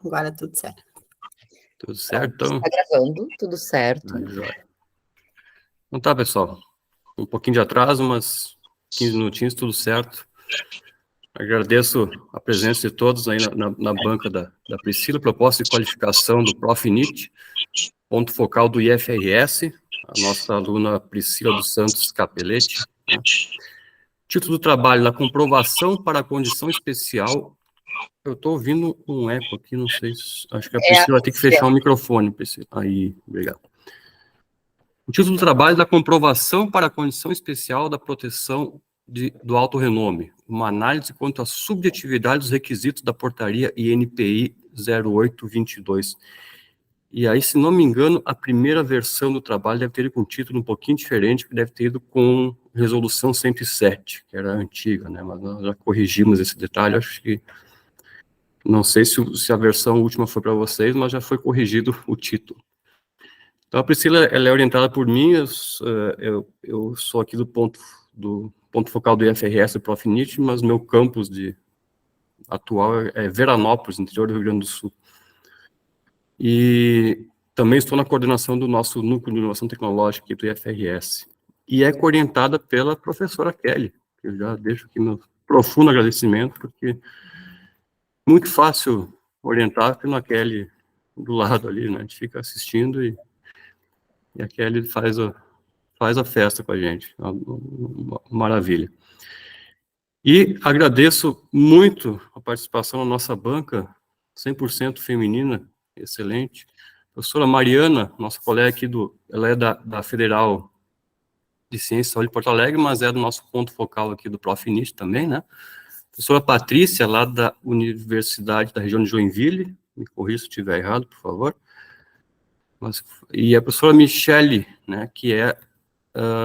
Agora tudo certo. Tudo certo, então? Está gravando, tudo certo. Então tá, pessoal. Um pouquinho de atraso, mas 15 minutinhos, tudo certo. Agradeço a presença de todos aí na banca da Priscila, proposta de qualificação do Profinit, ponto focal do IFRS, a nossa aluna Priscila dos Santos Capelletti, né? Título do trabalho, na comprovação para a condição especial. Eu estou ouvindo um eco aqui, não sei se... Acho que a Priscila vai ter que fechar o microfone, Priscila. Aí, obrigado. O título do trabalho da comprovação para a condição especial da proteção do alto renome, uma análise quanto à subjetividade dos requisitos da portaria INPI 0822. E aí, se não me engano, a primeira versão do trabalho deve ter ido com um título um pouquinho diferente, que deve ter ido com resolução 107, que era a antiga, né? Mas nós já corrigimos esse detalhe, acho que... Não sei se a versão última foi para vocês, mas já foi corrigido o título. Então, a Priscila, ela é orientada por mim, eu sou aqui do ponto focal do IFRS, do Profinit, mas meu campus atual é Veranópolis, interior do Rio Grande do Sul. E também estou na coordenação do nosso núcleo de inovação tecnológica aqui do IFRS. E é coorientada pela professora Kelly, que eu já deixo aqui meu profundo agradecimento, porque muito fácil orientar pela Kelly do lado ali, né? A gente fica assistindo e a Kelly faz a festa com a gente. Uma maravilha. E agradeço muito a participação na nossa banca, 100% feminina, excelente. A professora Mariana, nossa colega aqui, ela é da Federal de Ciências e Saúde de Porto Alegre, mas é do nosso ponto focal aqui do Profinit também, né? A professora Patrícia, lá da Universidade da região de Joinville, me corrija se estiver errado, por favor. E a professora Michele, né, que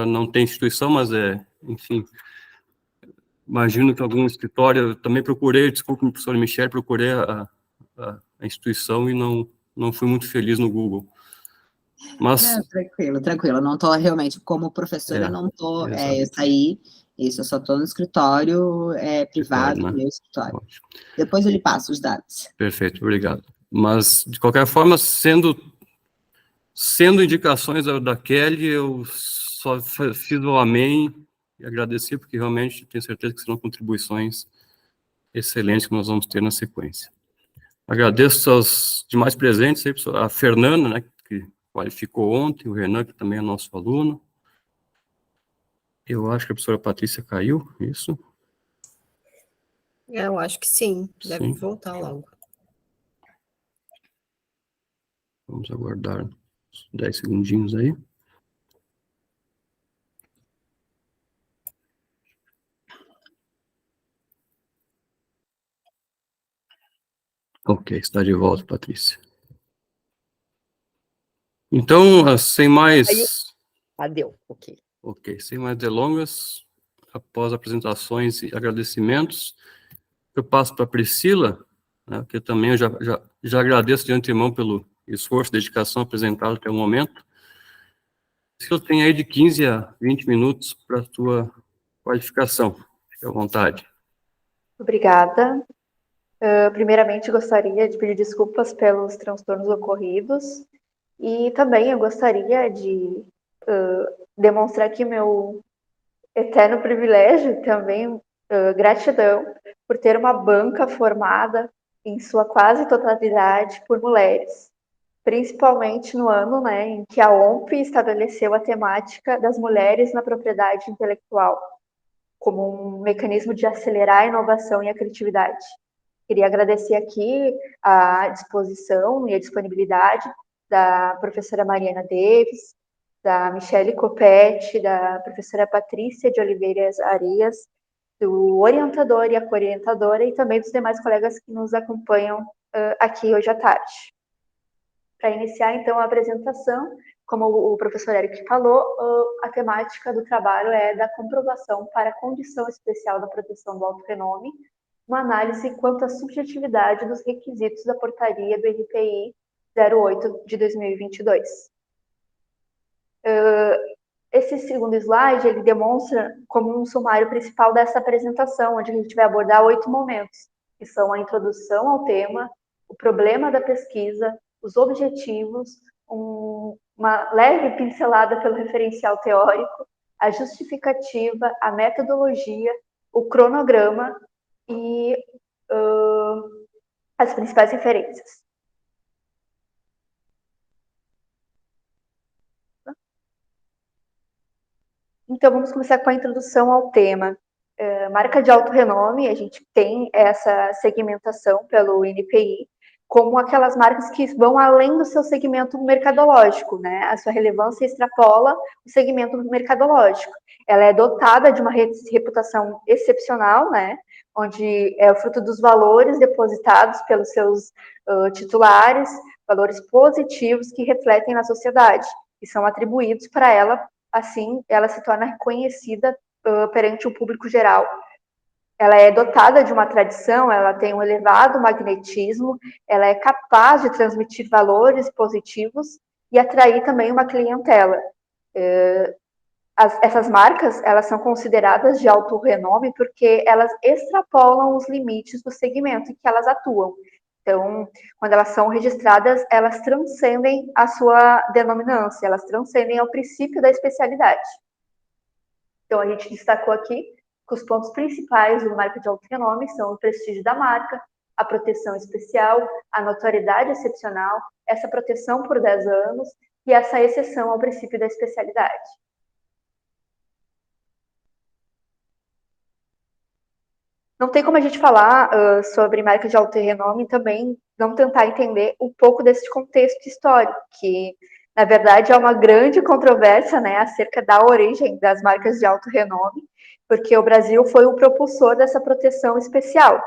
não tem instituição, mas enfim, imagino que algum escritório, eu também procurei, desculpe, professora Michele, procurei a instituição e não fui muito feliz no Google. Mas... Não, tranquilo, não estou realmente, como professora, eu não estou, eu saí, isso, eu só estou no escritório privado, né? Meu escritório. Ótimo. Depois eu lhe passo os dados. Perfeito, obrigado. Mas, de qualquer forma, sendo indicações da Kelly, eu só fiz o amém e agradeci, porque realmente tenho certeza que serão contribuições excelentes que nós vamos ter na sequência. Agradeço aos demais presentes, aí, a Fernanda, né, que qualificou ontem, o Renan, que também é nosso aluno. Eu acho que a professora Patrícia caiu, isso? Eu acho que sim, deve voltar logo. Vamos aguardar uns 10 segundinhos aí. Ok, está de volta, Patrícia. Então, sem mais... Deu, ok. Ok, sem mais delongas, após apresentações e agradecimentos, eu passo para a Priscila, né, que também eu já agradeço de antemão pelo esforço e dedicação apresentado até o momento. Priscila, tem aí de 15 a 20 minutos para a tua qualificação. Fique à vontade. Obrigada. Primeiramente, gostaria de pedir desculpas pelos transtornos ocorridos e também eu gostaria de demonstrar aqui meu eterno privilégio, também gratidão por ter uma banca formada em sua quase totalidade por mulheres, principalmente no ano, né, em que a OMP estabeleceu a temática das mulheres na propriedade intelectual como um mecanismo de acelerar a inovação e a criatividade. Queria agradecer aqui a disposição e a disponibilidade da professora Mariana Davis, da Michele Coppetti, da professora Patrícia de Oliveira Arias, do orientador e a coorientadora e também dos demais colegas que nos acompanham aqui hoje à tarde. Para iniciar, então, a apresentação, como o professor Eric falou, a temática do trabalho é da comprovação para a condição especial da proteção do alto renome, uma análise quanto à subjetividade dos requisitos da portaria do NPI 08 de 2022. Esse segundo slide, ele demonstra como um sumário principal dessa apresentação, onde a gente vai abordar 8 momentos, que são a introdução ao tema, o problema da pesquisa, os objetivos, uma leve pincelada pelo referencial teórico, a justificativa, a metodologia, o cronograma e as principais referências. Então, vamos começar com a introdução ao tema. Marca de alto renome, a gente tem essa segmentação pelo INPI, como aquelas marcas que vão além do seu segmento mercadológico, né? A sua relevância extrapola o segmento mercadológico. Ela é dotada de uma reputação excepcional, né? Onde é o fruto dos valores depositados pelos seus titulares, valores positivos que refletem na sociedade, e são atribuídos para ela, assim, ela se torna reconhecida perante o público geral. Ela é dotada de uma tradição, ela tem um elevado magnetismo, ela é capaz de transmitir valores positivos e atrair também uma clientela. Essas marcas, elas são consideradas de alto renome porque elas extrapolam os limites do segmento em que elas atuam. Então, quando elas são registradas, elas transcendem a sua denominância, elas transcendem ao princípio da especialidade. Então, a gente destacou aqui que os pontos principais do marca de alto renome são o prestígio da marca, a proteção especial, a notoriedade excepcional, essa proteção por 10 anos e essa exceção ao princípio da especialidade. Não tem como a gente falar sobre marca de alto renome e também não tentar entender um pouco desse contexto histórico, que, na verdade, é uma grande controvérsia, né, acerca da origem das marcas de alto renome, porque o Brasil foi o propulsor dessa proteção especial.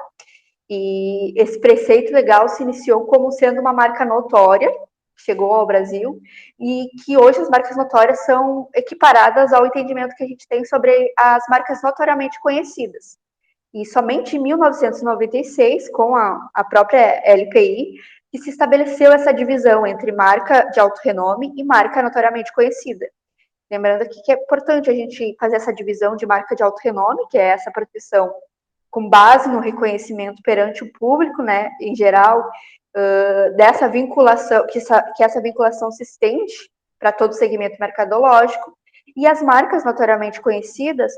E esse preceito legal se iniciou como sendo uma marca notória, chegou ao Brasil, e que hoje as marcas notórias são equiparadas ao entendimento que a gente tem sobre as marcas notoriamente conhecidas. E somente em 1996, com a própria LPI, que se estabeleceu essa divisão entre marca de alto renome e marca notoriamente conhecida. Lembrando aqui que é importante a gente fazer essa divisão de marca de alto renome, que é essa proteção com base no reconhecimento perante o público, né, em geral, dessa vinculação, que essa vinculação se estende para todo o segmento mercadológico, e as marcas notoriamente conhecidas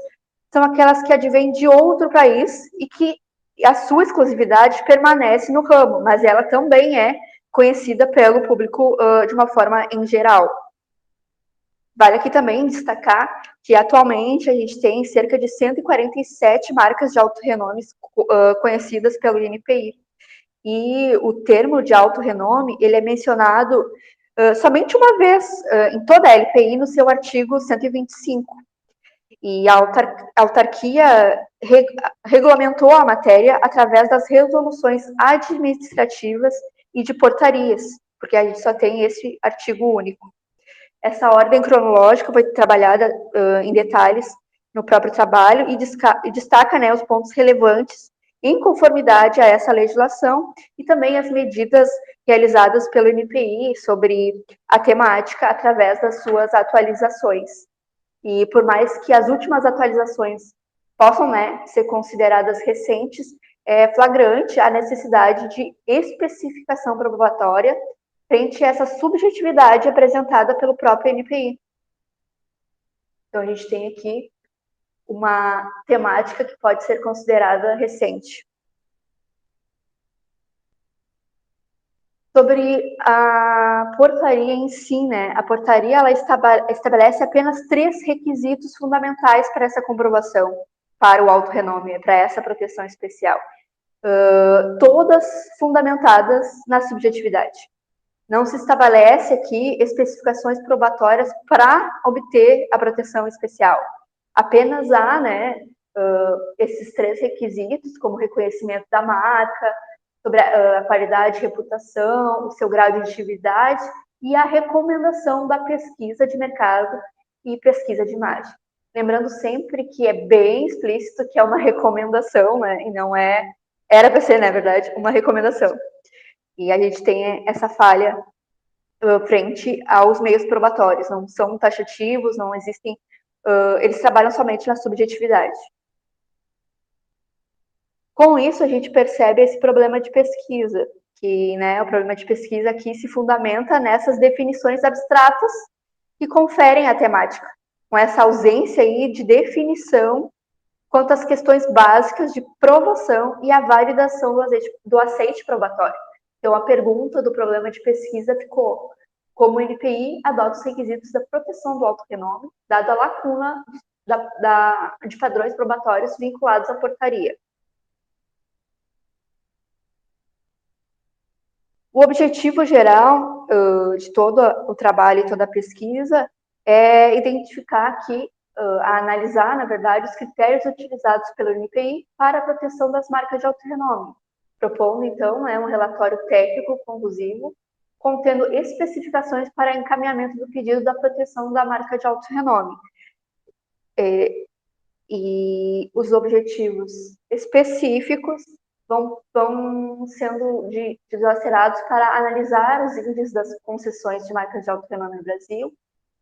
são aquelas que advêm de outro país e que a sua exclusividade permanece no ramo, mas ela também é conhecida pelo público de uma forma em geral. Vale aqui também destacar que atualmente a gente tem cerca de 147 marcas de alto renome conhecidas pelo INPI. E o termo de alto renome, ele é mencionado somente uma vez em toda a LPI no seu artigo 125. E a autarquia regulamentou a matéria através das resoluções administrativas e de portarias, porque a gente só tem esse artigo único. Essa ordem cronológica foi trabalhada em detalhes no próprio trabalho e destaca, né, os pontos relevantes em conformidade a essa legislação e também as medidas realizadas pelo INPI sobre a temática através das suas atualizações. E por mais que as últimas atualizações possam, né, ser consideradas recentes, é flagrante a necessidade de especificação probatória frente a essa subjetividade apresentada pelo próprio INPI. Então, a gente tem aqui uma temática que pode ser considerada recente. Sobre a portaria em si, né? A portaria ela estabelece apenas 3 requisitos fundamentais para essa comprovação, para o alto renome, para essa proteção especial. Todas fundamentadas na subjetividade. Não se estabelece aqui especificações probatórias para obter a proteção especial. Apenas há, né, esses 3 requisitos, como reconhecimento da marca, sobre a qualidade, reputação, o seu grau de atividade e a recomendação da pesquisa de mercado e pesquisa de imagem. Lembrando sempre que é bem explícito que é uma recomendação, né, e não é, era para ser, na verdade, uma recomendação. E a gente tem essa falha frente aos meios probatórios, não são taxativos, não existem, eles trabalham somente na subjetividade. Com isso, a gente percebe esse problema de pesquisa, que, né, o problema de pesquisa aqui se fundamenta nessas definições abstratas que conferem a temática, com essa ausência aí de definição quanto às questões básicas de provação e a validação do aceite probatório. Então, a pergunta do problema de pesquisa ficou: como o NPI adota os requisitos da proteção do alto renome, dada a lacuna de padrões probatórios vinculados à portaria. O objetivo geral de todo o trabalho e toda a pesquisa é identificar aqui, analisar, na verdade, os critérios utilizados pelo NPI para a proteção das marcas de alto renome, propondo, então, um relatório técnico conclusivo, contendo especificações para encaminhamento do pedido da proteção da marca de alto renome. E os objetivos específicos vão sendo dilacerados para analisar os índices das concessões de marcas de alto renome no Brasil,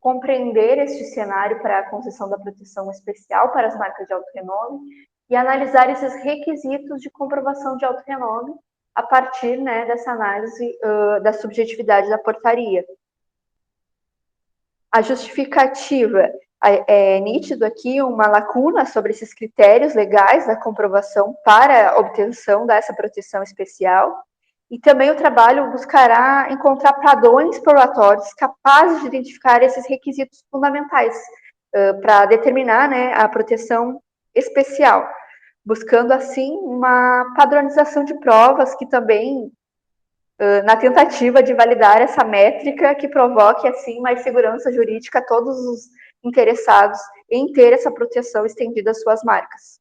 compreender este cenário para a concessão da proteção especial para as marcas de alto renome e analisar esses requisitos de comprovação de alto renome a partir, né, dessa análise da subjetividade da portaria. A justificativa é nítido aqui uma lacuna sobre esses critérios legais da comprovação para a obtenção dessa proteção especial, e também o trabalho buscará encontrar padrões probatórios capazes de identificar esses requisitos fundamentais para determinar, né, a proteção especial, buscando assim uma padronização de provas que também, na tentativa de validar essa métrica que provoque assim mais segurança jurídica a todos os interessados em ter essa proteção estendida às suas marcas.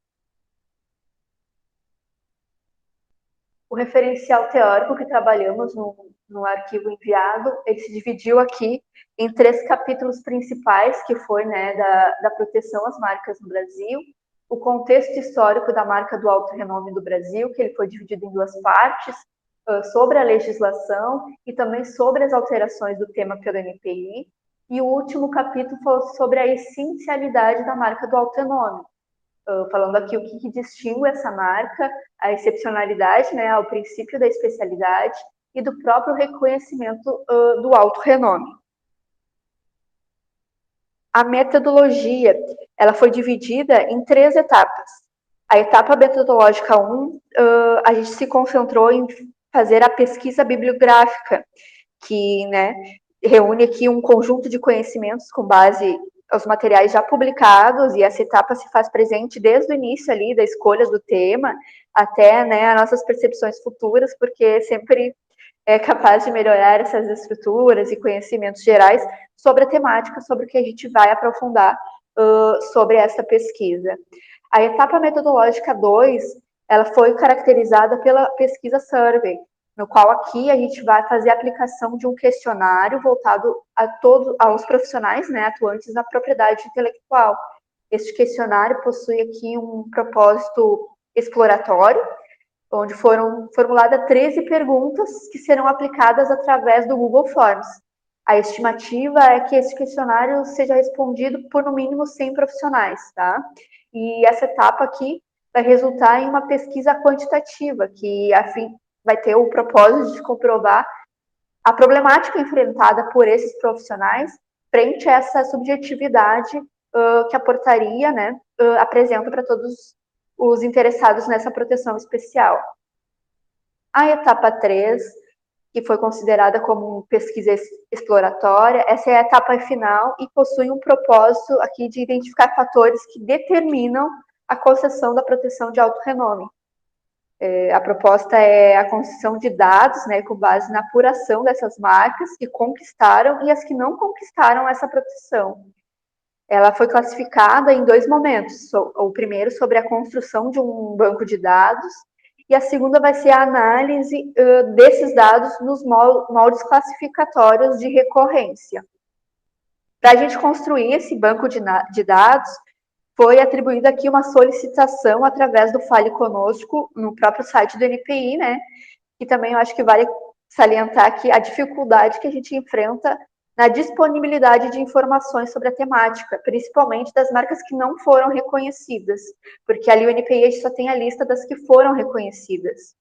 O referencial teórico que trabalhamos no arquivo enviado, ele se dividiu aqui em 3 capítulos principais, que foi, né, da proteção às marcas no Brasil, o contexto histórico da marca do alto renome do Brasil, que ele foi dividido em 2 partes, sobre a legislação e também sobre as alterações do tema pelo NPI, e o último capítulo falou sobre a essencialidade da marca do alto renome, falando aqui o que distingue essa marca, a excepcionalidade, né, ao princípio da especialidade e do próprio reconhecimento do alto renome. A metodologia, ela foi dividida em 3 etapas. A etapa metodológica 1, a gente se concentrou em fazer a pesquisa bibliográfica, que, né, reúne aqui um conjunto de conhecimentos com base aos materiais já publicados, e essa etapa se faz presente desde o início ali da escolha do tema até, né, as nossas percepções futuras, porque sempre é capaz de melhorar essas estruturas e conhecimentos gerais sobre a temática, sobre o que a gente vai aprofundar sobre essa pesquisa. A etapa metodológica 2, ela foi caracterizada pela pesquisa survey, no qual aqui a gente vai fazer a aplicação de um questionário voltado aos profissionais, né, atuantes na propriedade intelectual. Este questionário possui aqui um propósito exploratório, onde foram formuladas 13 perguntas que serão aplicadas através do Google Forms. A estimativa é que esse questionário seja respondido por no mínimo 100 profissionais, tá? E essa etapa aqui vai resultar em uma pesquisa quantitativa, que vai ter o propósito de comprovar a problemática enfrentada por esses profissionais frente a essa subjetividade que a portaria, né, apresenta para todos os interessados nessa proteção especial. A etapa 3, que foi considerada como pesquisa exploratória, essa é a etapa final e possui um propósito aqui de identificar fatores que determinam a concessão da proteção de alto renome. A proposta é a concessão de dados, né, com base na apuração dessas marcas que conquistaram e as que não conquistaram essa proteção. Ela foi classificada em 2 momentos. O primeiro sobre a construção de um banco de dados e a segunda vai ser a análise desses dados nos moldes classificatórios de recorrência. Para a gente construir esse banco de dados, foi atribuída aqui uma solicitação através do Fale Conosco, no próprio site do NPI, né? E também eu acho que vale salientar aqui a dificuldade que a gente enfrenta na disponibilidade de informações sobre a temática, principalmente das marcas que não foram reconhecidas, porque ali o NPI só tem a lista das que foram reconhecidas.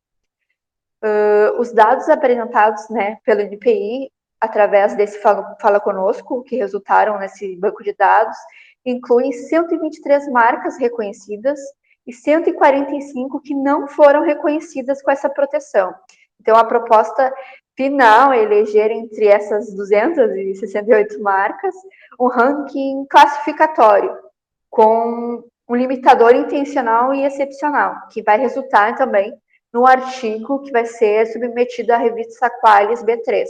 Os dados apresentados, né, pelo NPI, através desse Fala Conosco, que resultaram nesse banco de dados, incluem 123 marcas reconhecidas e 145 que não foram reconhecidas com essa proteção. Então, a proposta final é eleger entre essas 268 marcas um ranking classificatório, com um limitador intencional e excepcional, que vai resultar também no artigo que vai ser submetido à revista Qualis B3.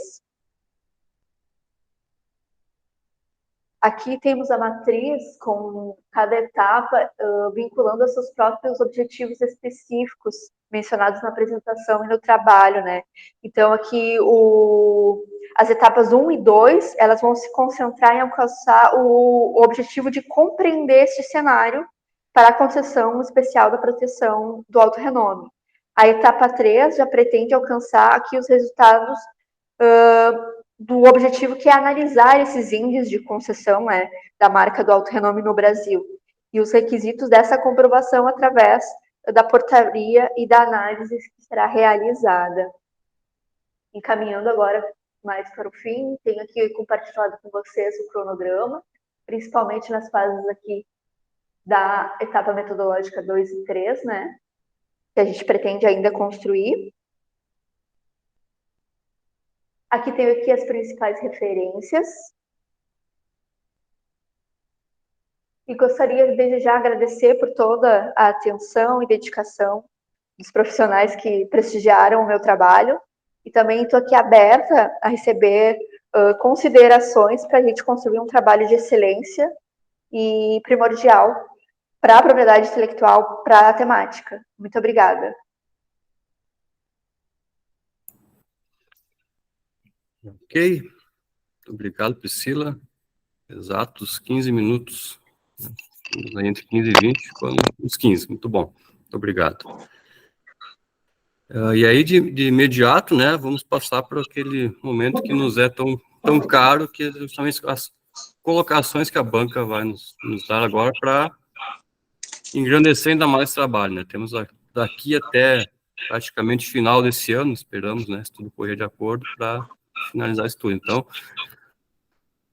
Aqui temos a matriz com cada etapa vinculando aos seus próprios objetivos específicos mencionados na apresentação e no trabalho, né? Então, aqui as etapas 1 e 2, elas vão se concentrar em alcançar o objetivo de compreender este cenário para a concessão especial da proteção do alto renome. A etapa 3 já pretende alcançar aqui os resultados do objetivo que é analisar esses índices de concessão, né, da marca do alto renome no Brasil e os requisitos dessa comprovação através da portaria e da análise que será realizada. Encaminhando agora mais para o fim, tenho aqui compartilhado com vocês o cronograma, principalmente nas fases aqui da etapa metodológica 2 e 3, né, que a gente pretende ainda construir. Aqui tenho aqui as principais referências. E gostaria desde já agradecer por toda a atenção e dedicação dos profissionais que prestigiaram o meu trabalho. E também estou aqui aberta a receber considerações para a gente construir um trabalho de excelência e primordial para a propriedade intelectual, para a temática. Muito obrigada. Ok, muito obrigado, Priscila. Exatos 15 minutos, entre 15 e 20, uns 15, muito bom, muito obrigado. E aí, de imediato, né, vamos passar para aquele momento que nos é tão caro, que é justamente as colocações que a banca vai nos dar agora para engrandecer ainda mais o trabalho, né? Temos daqui até praticamente final desse ano, esperamos, né, se tudo correr de acordo, para finalizar isso tudo. Então,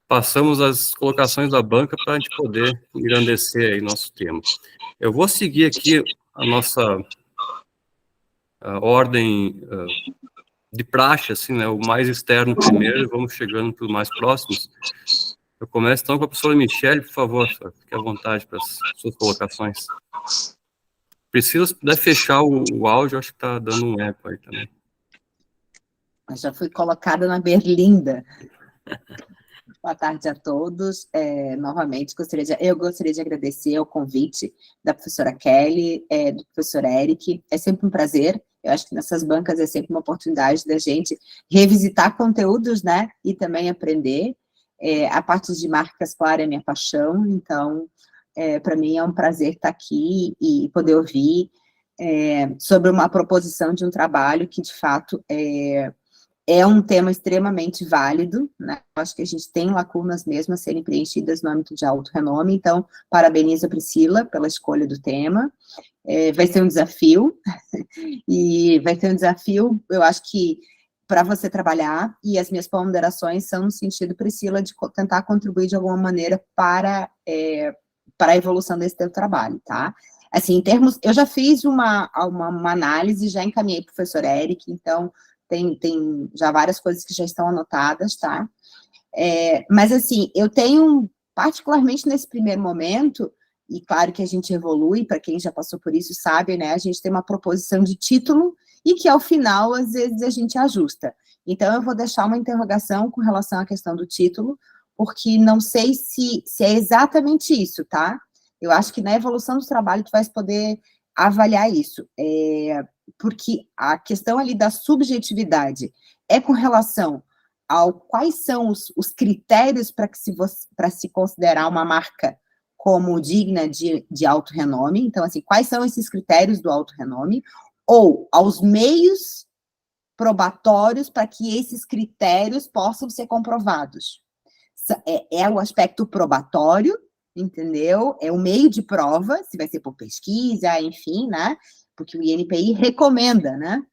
passamos as colocações da banca para a gente poder engrandecer aí nosso tema. Eu vou seguir aqui a nossa ordem de praxe, assim, né, o mais externo primeiro, e vamos chegando para os mais próximos. Eu começo, então, com a professora Michele, por favor, fique à vontade para as suas colocações. Priscila, se puder fechar o áudio, acho que está dando um eco aí também. Eu já fui colocada na berlinda. Boa tarde a todos. Novamente, eu gostaria de agradecer o convite da professora Kelly, do professor Eric. É sempre um prazer. Eu acho que nessas bancas é sempre uma oportunidade da gente revisitar conteúdos, né? E também aprender. A parte de marcas, claro, é minha paixão. Então, para mim é um prazer estar aqui e poder ouvir sobre uma proposição de um trabalho que, de fato, é um tema extremamente válido, né? Acho que a gente tem lacunas mesmo a serem preenchidas no âmbito de alto renome, então, parabenizo a Priscila pela escolha do tema. Vai ser um desafio, e vai ser um desafio, eu acho que, para você trabalhar, e as minhas ponderações são no sentido, Priscila, de tentar contribuir de alguma maneira para a evolução desse teu trabalho, tá? Assim, em termos, eu já fiz uma análise, já encaminhei para o professor Eric, então, tem já várias coisas que já estão anotadas, tá? Mas, assim, eu tenho, particularmente nesse primeiro momento, e claro que a gente evolui, para quem já passou por isso sabe, né, a gente tem uma proposição de título, e que ao final, às vezes, a gente ajusta. Então, eu vou deixar uma interrogação com relação à questão do título, porque não sei se é exatamente isso, tá? Eu acho que na evolução do trabalho tu vais poder avaliar isso, porque a questão ali da subjetividade é com relação ao quais são os critérios para se considerar uma marca como digna de alto renome, então, assim, quais são esses critérios do alto renome, ou aos meios probatórios para que esses critérios possam ser comprovados. É o aspecto probatório, entendeu? É o meio de prova, se vai ser por pesquisa, enfim, né? Porque o INPI recomenda, né?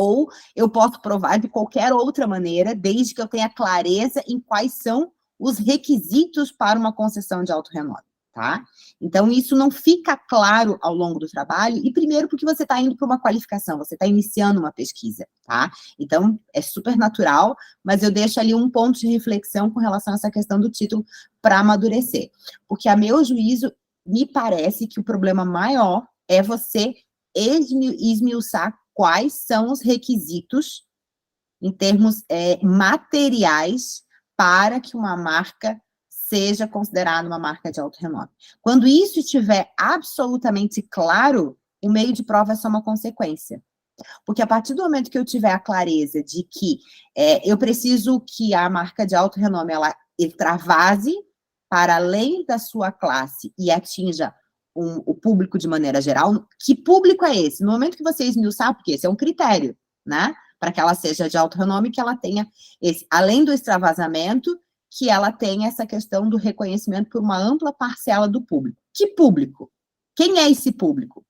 ou eu posso provar de qualquer outra maneira, desde que eu tenha clareza em quais são os requisitos para uma concessão de autorrenome, tá? Então, isso não fica claro ao longo do trabalho, e primeiro porque você está indo para uma qualificação, você está iniciando uma pesquisa, tá? Então, é super natural, mas eu deixo ali um ponto de reflexão com relação a essa questão do título para amadurecer. Porque, a meu juízo, me parece que o problema maior é você esmiuçar quais são os requisitos, em termos materiais, para que uma marca seja considerada uma marca de alto renome. Quando isso estiver absolutamente claro, o meio de prova é só uma consequência. Porque a partir do momento que eu tiver a clareza de que eu preciso que a marca de alto renome, ela extravase para além da sua classe e atinja o público de maneira geral, que público é esse? No momento que você esmiuçar, porque esse é um critério, né? Para que ela seja de alto renome, que ela tenha esse, além do extravasamento, que ela tenha essa questão do reconhecimento por uma ampla parcela do público. Que público? Quem é esse público?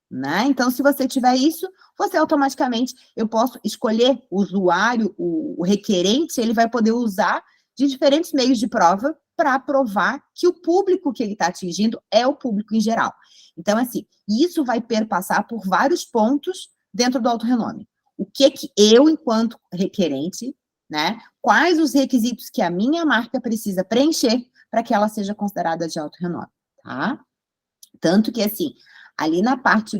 Né? Então, se você tiver isso, você automaticamente, eu posso escolher o usuário, o requerente, ele vai poder usar de diferentes meios de prova para provar que o público que ele está atingindo é o público em geral. Então, assim, isso vai perpassar por vários pontos dentro do alto renome. O que eu, enquanto requerente, né, quais os requisitos que a minha marca precisa preencher para que ela seja considerada de alto renome, tá? Tanto que, assim, ali na parte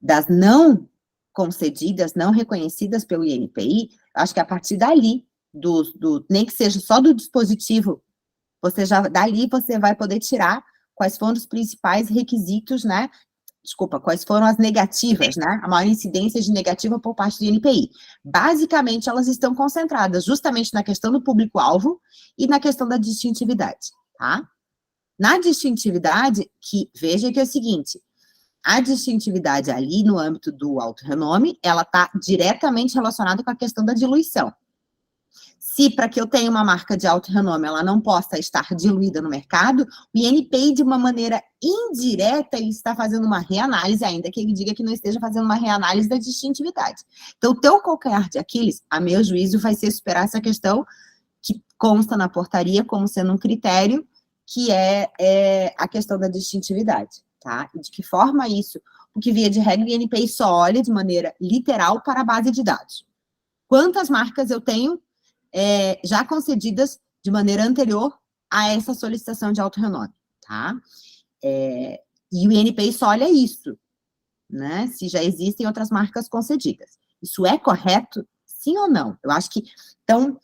das não concedidas, não reconhecidas pelo INPI, acho que a partir dali, nem que seja só do dispositivo, dali você vai poder tirar quais foram os principais requisitos, né? Desculpa, quais foram as negativas, né? A maior incidência de negativa por parte do INPI. Basicamente, elas estão concentradas justamente na questão do público-alvo e na questão da distintividade, tá? Na distintividade, veja que é o seguinte, a distintividade ali no âmbito do alto renome, ela está diretamente relacionada com a questão da diluição. Se para que eu tenha uma marca de alto renome, ela não possa estar diluída no mercado, o INPI, de uma maneira indireta, ele está fazendo uma reanálise, ainda que ele diga que não esteja fazendo uma reanálise da distintividade. Então, o teu calcanhar de Aquiles, a meu juízo, vai ser superar essa questão que consta na portaria como sendo um critério, que é a questão da distintividade, tá? E de que forma isso? Porque, via de regra, o INPI só olha de maneira literal para a base de dados. Quantas marcas eu tenho já concedidas de maneira anterior a essa solicitação de alto renome, tá? E o INPI só olha isso, né? Se já existem outras marcas concedidas. Isso é correto? Sim ou não? Eu acho que, então,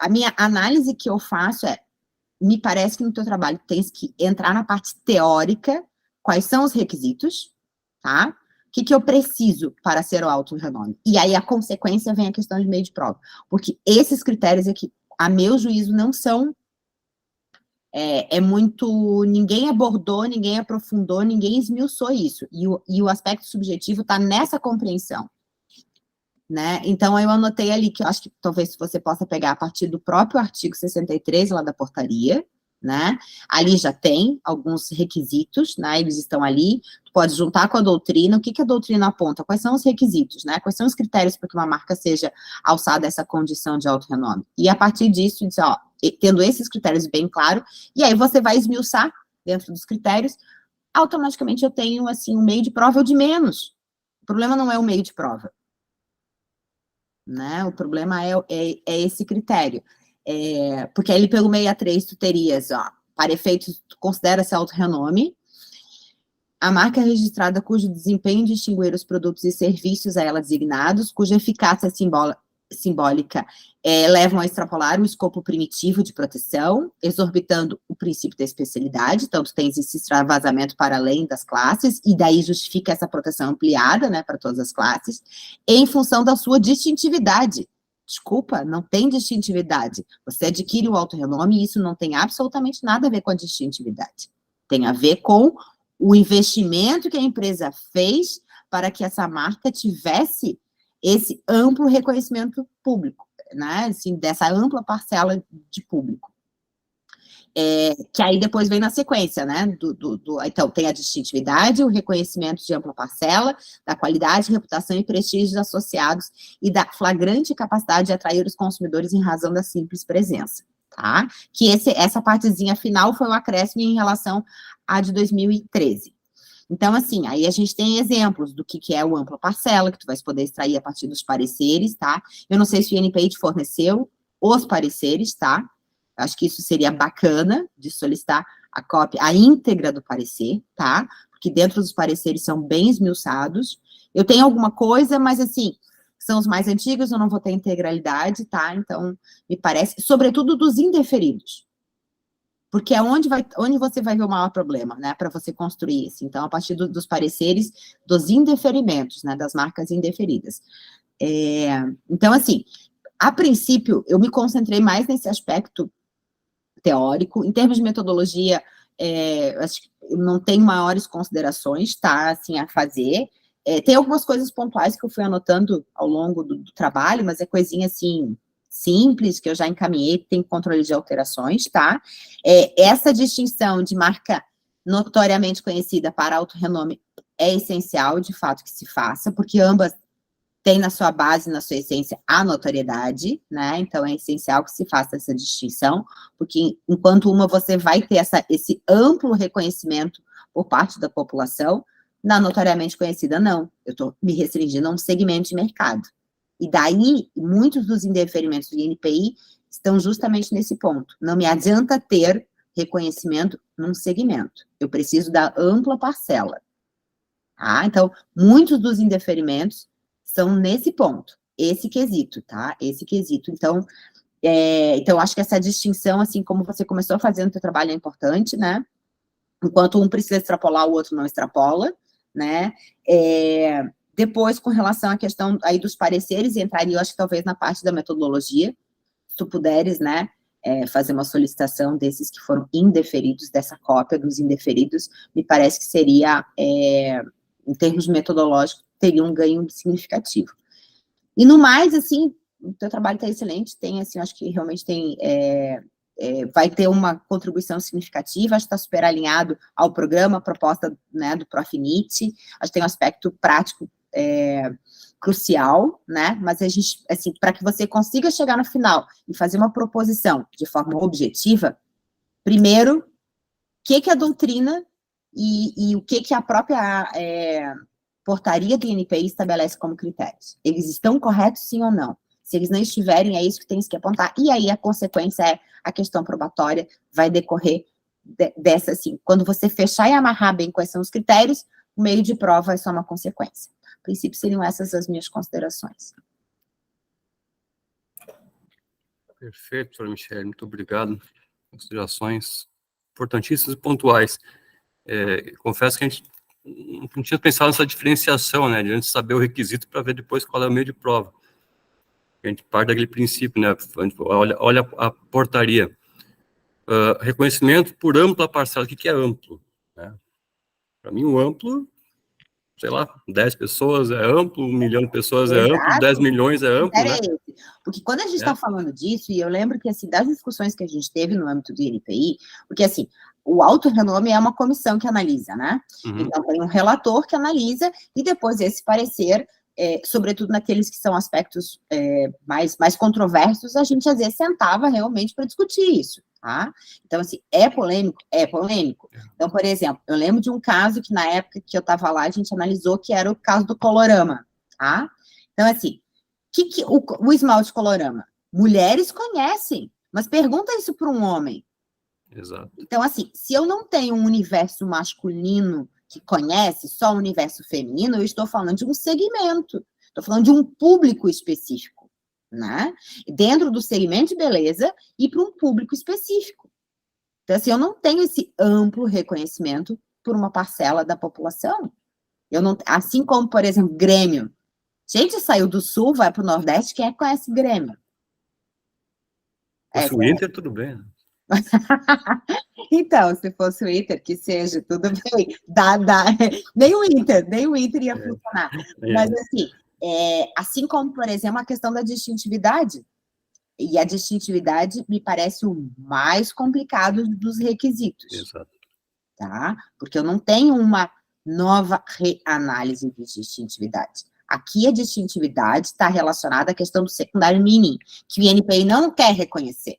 a minha análise que eu faço me parece que no teu trabalho tens que entrar na parte teórica, quais são os requisitos, tá? O que eu preciso para ser o alto renome? E aí, a consequência vem a questão de meio de prova. Porque esses critérios aqui, a meu juízo, não são... ninguém abordou, ninguém aprofundou, ninguém esmiuçou isso. E o aspecto subjetivo está nessa compreensão. Né? Então, eu anotei ali que eu acho que talvez você possa pegar a partir do próprio artigo 63, lá da portaria, né? Ali já tem alguns requisitos, né? Eles estão ali, tu pode juntar com a doutrina. O que a doutrina aponta? Quais são os requisitos, né? Quais são os critérios para que uma marca seja alçada a essa condição de alto renome? E a partir disso, diz, ó, tendo esses critérios bem claros, e aí você vai esmiuçar dentro dos critérios, automaticamente eu tenho, assim, um meio de prova ou de menos. O problema não é o meio de prova. Né? O problema é esse critério. Porque ali pelo 63 tu terias, ó, para efeitos, tu considera-se alto renome, a marca registrada cujo desempenho distinguir os produtos e serviços a ela designados, cuja eficácia simbólica levam a extrapolar o escopo primitivo de proteção, exorbitando o princípio da especialidade. Então, tu tens esse extravasamento para além das classes, e daí justifica essa proteção ampliada, né, para todas as classes, em função da sua distintividade. Desculpa, não tem distintividade. Você adquire o alto renome e isso não tem absolutamente nada a ver com a distintividade. Tem a ver com o investimento que a empresa fez para que essa marca tivesse esse amplo reconhecimento público, né, assim, dessa ampla parcela de público. Que aí depois vem na sequência, né? Então, tem a distintividade, o reconhecimento de ampla parcela, da qualidade, reputação e prestígios associados e da flagrante capacidade de atrair os consumidores em razão da simples presença, tá? Que essa partezinha final foi um acréscimo em relação à de 2013. Então, assim, aí a gente tem exemplos do que é o ampla parcela, que tu vai poder extrair a partir dos pareceres, tá? Eu não sei se o INPI te forneceu os pareceres, tá? Acho que isso seria bacana de solicitar a cópia, a íntegra do parecer, tá? Porque dentro dos pareceres são bem esmiuçados. Eu tenho alguma coisa, mas assim, são os mais antigos, eu não vou ter integralidade, tá? Então, me parece, sobretudo dos indeferidos. Porque é onde você vai ver o maior problema, né? Para você construir isso. Então, a partir dos pareceres dos indeferimentos, né? Das marcas indeferidas. Então, assim, a princípio, eu me concentrei mais nesse aspecto teórico. Em termos de metodologia, acho que eu não tenho maiores considerações, tá, assim, a fazer. Tem algumas coisas pontuais que eu fui anotando ao longo do trabalho, mas é coisinha, assim, simples, que eu já encaminhei, tem controle de alterações, tá? Essa distinção de marca notoriamente conhecida para alto renome é essencial, de fato, que se faça, porque ambas tem na sua base, na sua essência, a notoriedade, né? Então, é essencial que se faça essa distinção, porque enquanto uma você vai ter esse amplo reconhecimento por parte da população, na notoriamente conhecida, não. Eu estou me restringindo a um segmento de mercado. E daí, muitos dos indeferimentos do INPI estão justamente nesse ponto. Não me adianta ter reconhecimento num segmento. Eu preciso da ampla parcela. Tá? Então, muitos dos indeferimentos são nesse ponto, esse quesito, tá? Esse quesito. Então, acho que essa distinção, assim como você começou a fazer no seu trabalho, é importante, né? Enquanto um precisa extrapolar, o outro não extrapola, né? Depois, com relação à questão aí dos pareceres, entraria, eu acho que talvez na parte da metodologia, se tu puderes, né, fazer uma solicitação desses que foram indeferidos, dessa cópia dos indeferidos, me parece que seria, em termos metodológicos, teria um ganho significativo. E no mais, assim, o teu trabalho está excelente, tem, assim, acho que realmente tem, vai ter uma contribuição significativa, acho que está super alinhado ao programa, a proposta, né, do Profinit, acho que tem um aspecto prático crucial, né, mas a gente, assim, para que você consiga chegar no final e fazer uma proposição de forma objetiva, primeiro, o que a doutrina e o que a própria portaria do INPI estabelece como critérios. Eles estão corretos, sim ou não? Se eles não estiverem, é isso que tem que apontar. E aí, a consequência é a questão probatória, vai decorrer dessa, assim, quando você fechar e amarrar bem quais são os critérios, o meio de prova é só uma consequência. A princípio, seriam essas as minhas considerações. Perfeito, professora Michele, muito obrigado. Considerações importantíssimas e pontuais. Confesso que a gente não tinha pensado nessa diferenciação, né, de antes saber o requisito para ver depois qual é o meio de prova. A gente parte daquele princípio, né, a gente olha a portaria. Reconhecimento por ampla parcela, o que é amplo? Né? Para mim, o amplo, sei lá, 10 pessoas é amplo, 1 milhão de pessoas é amplo, 10 milhões é amplo, né? Porque quando a gente está falando disso, e eu lembro que, assim, das discussões que a gente teve no âmbito do INPI, porque, assim, o alto renome é uma comissão que analisa, né? Uhum. Então, tem um relator que analisa, e depois esse parecer, sobretudo naqueles que são aspectos mais controversos, a gente, às vezes, sentava realmente para discutir isso, tá? Então, assim, é polêmico? É polêmico. Então, por exemplo, eu lembro de um caso que, na época que eu estava lá, a gente analisou, que era o caso do colorama, tá? Então, assim, o esmalte colorama? Mulheres conhecem, mas pergunta isso para um homem. Exato. Então, assim, se eu não tenho um universo masculino que conhece só o universo feminino, eu estou falando de um segmento, estou falando de um público específico, né? Dentro do segmento de beleza e para um público específico. Então, assim, eu não tenho esse amplo reconhecimento por uma parcela da população. Eu não, assim como, por exemplo, Grêmio. Gente, saiu do Sul, vai para o Nordeste, quem é que conhece Grêmio? Se o Inter, tudo bem, né? Então, se fosse o Inter, que seja, tudo bem, nem o Inter ia funcionar, mas assim, assim como, por exemplo, a questão da distintividade, E a distintividade me parece o mais complicado dos requisitos. Exato. Tá? Porque eu não tenho uma nova reanálise de distintividade. Aqui a distintividade está relacionada à questão do secundário meaning, que o INPI não quer reconhecer.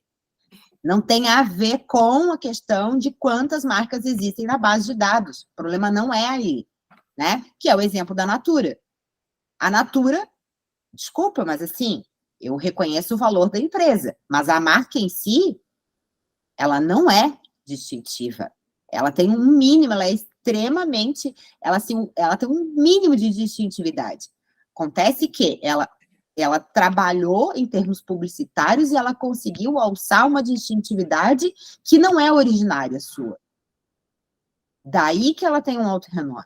Não tem a ver com a questão de quantas marcas existem na base de dados. O problema não é aí, né? Que é o exemplo da Natura. A Natura, desculpa, mas assim, eu reconheço o valor da empresa, mas a marca em si, ela não é distintiva. Ela tem um mínimo, ela é extremamente, ela tem um mínimo de distintividade. Acontece que ela trabalhou em termos publicitários e ela conseguiu alçar uma distintividade que não é originária sua. Daí que ela tem um alto renome.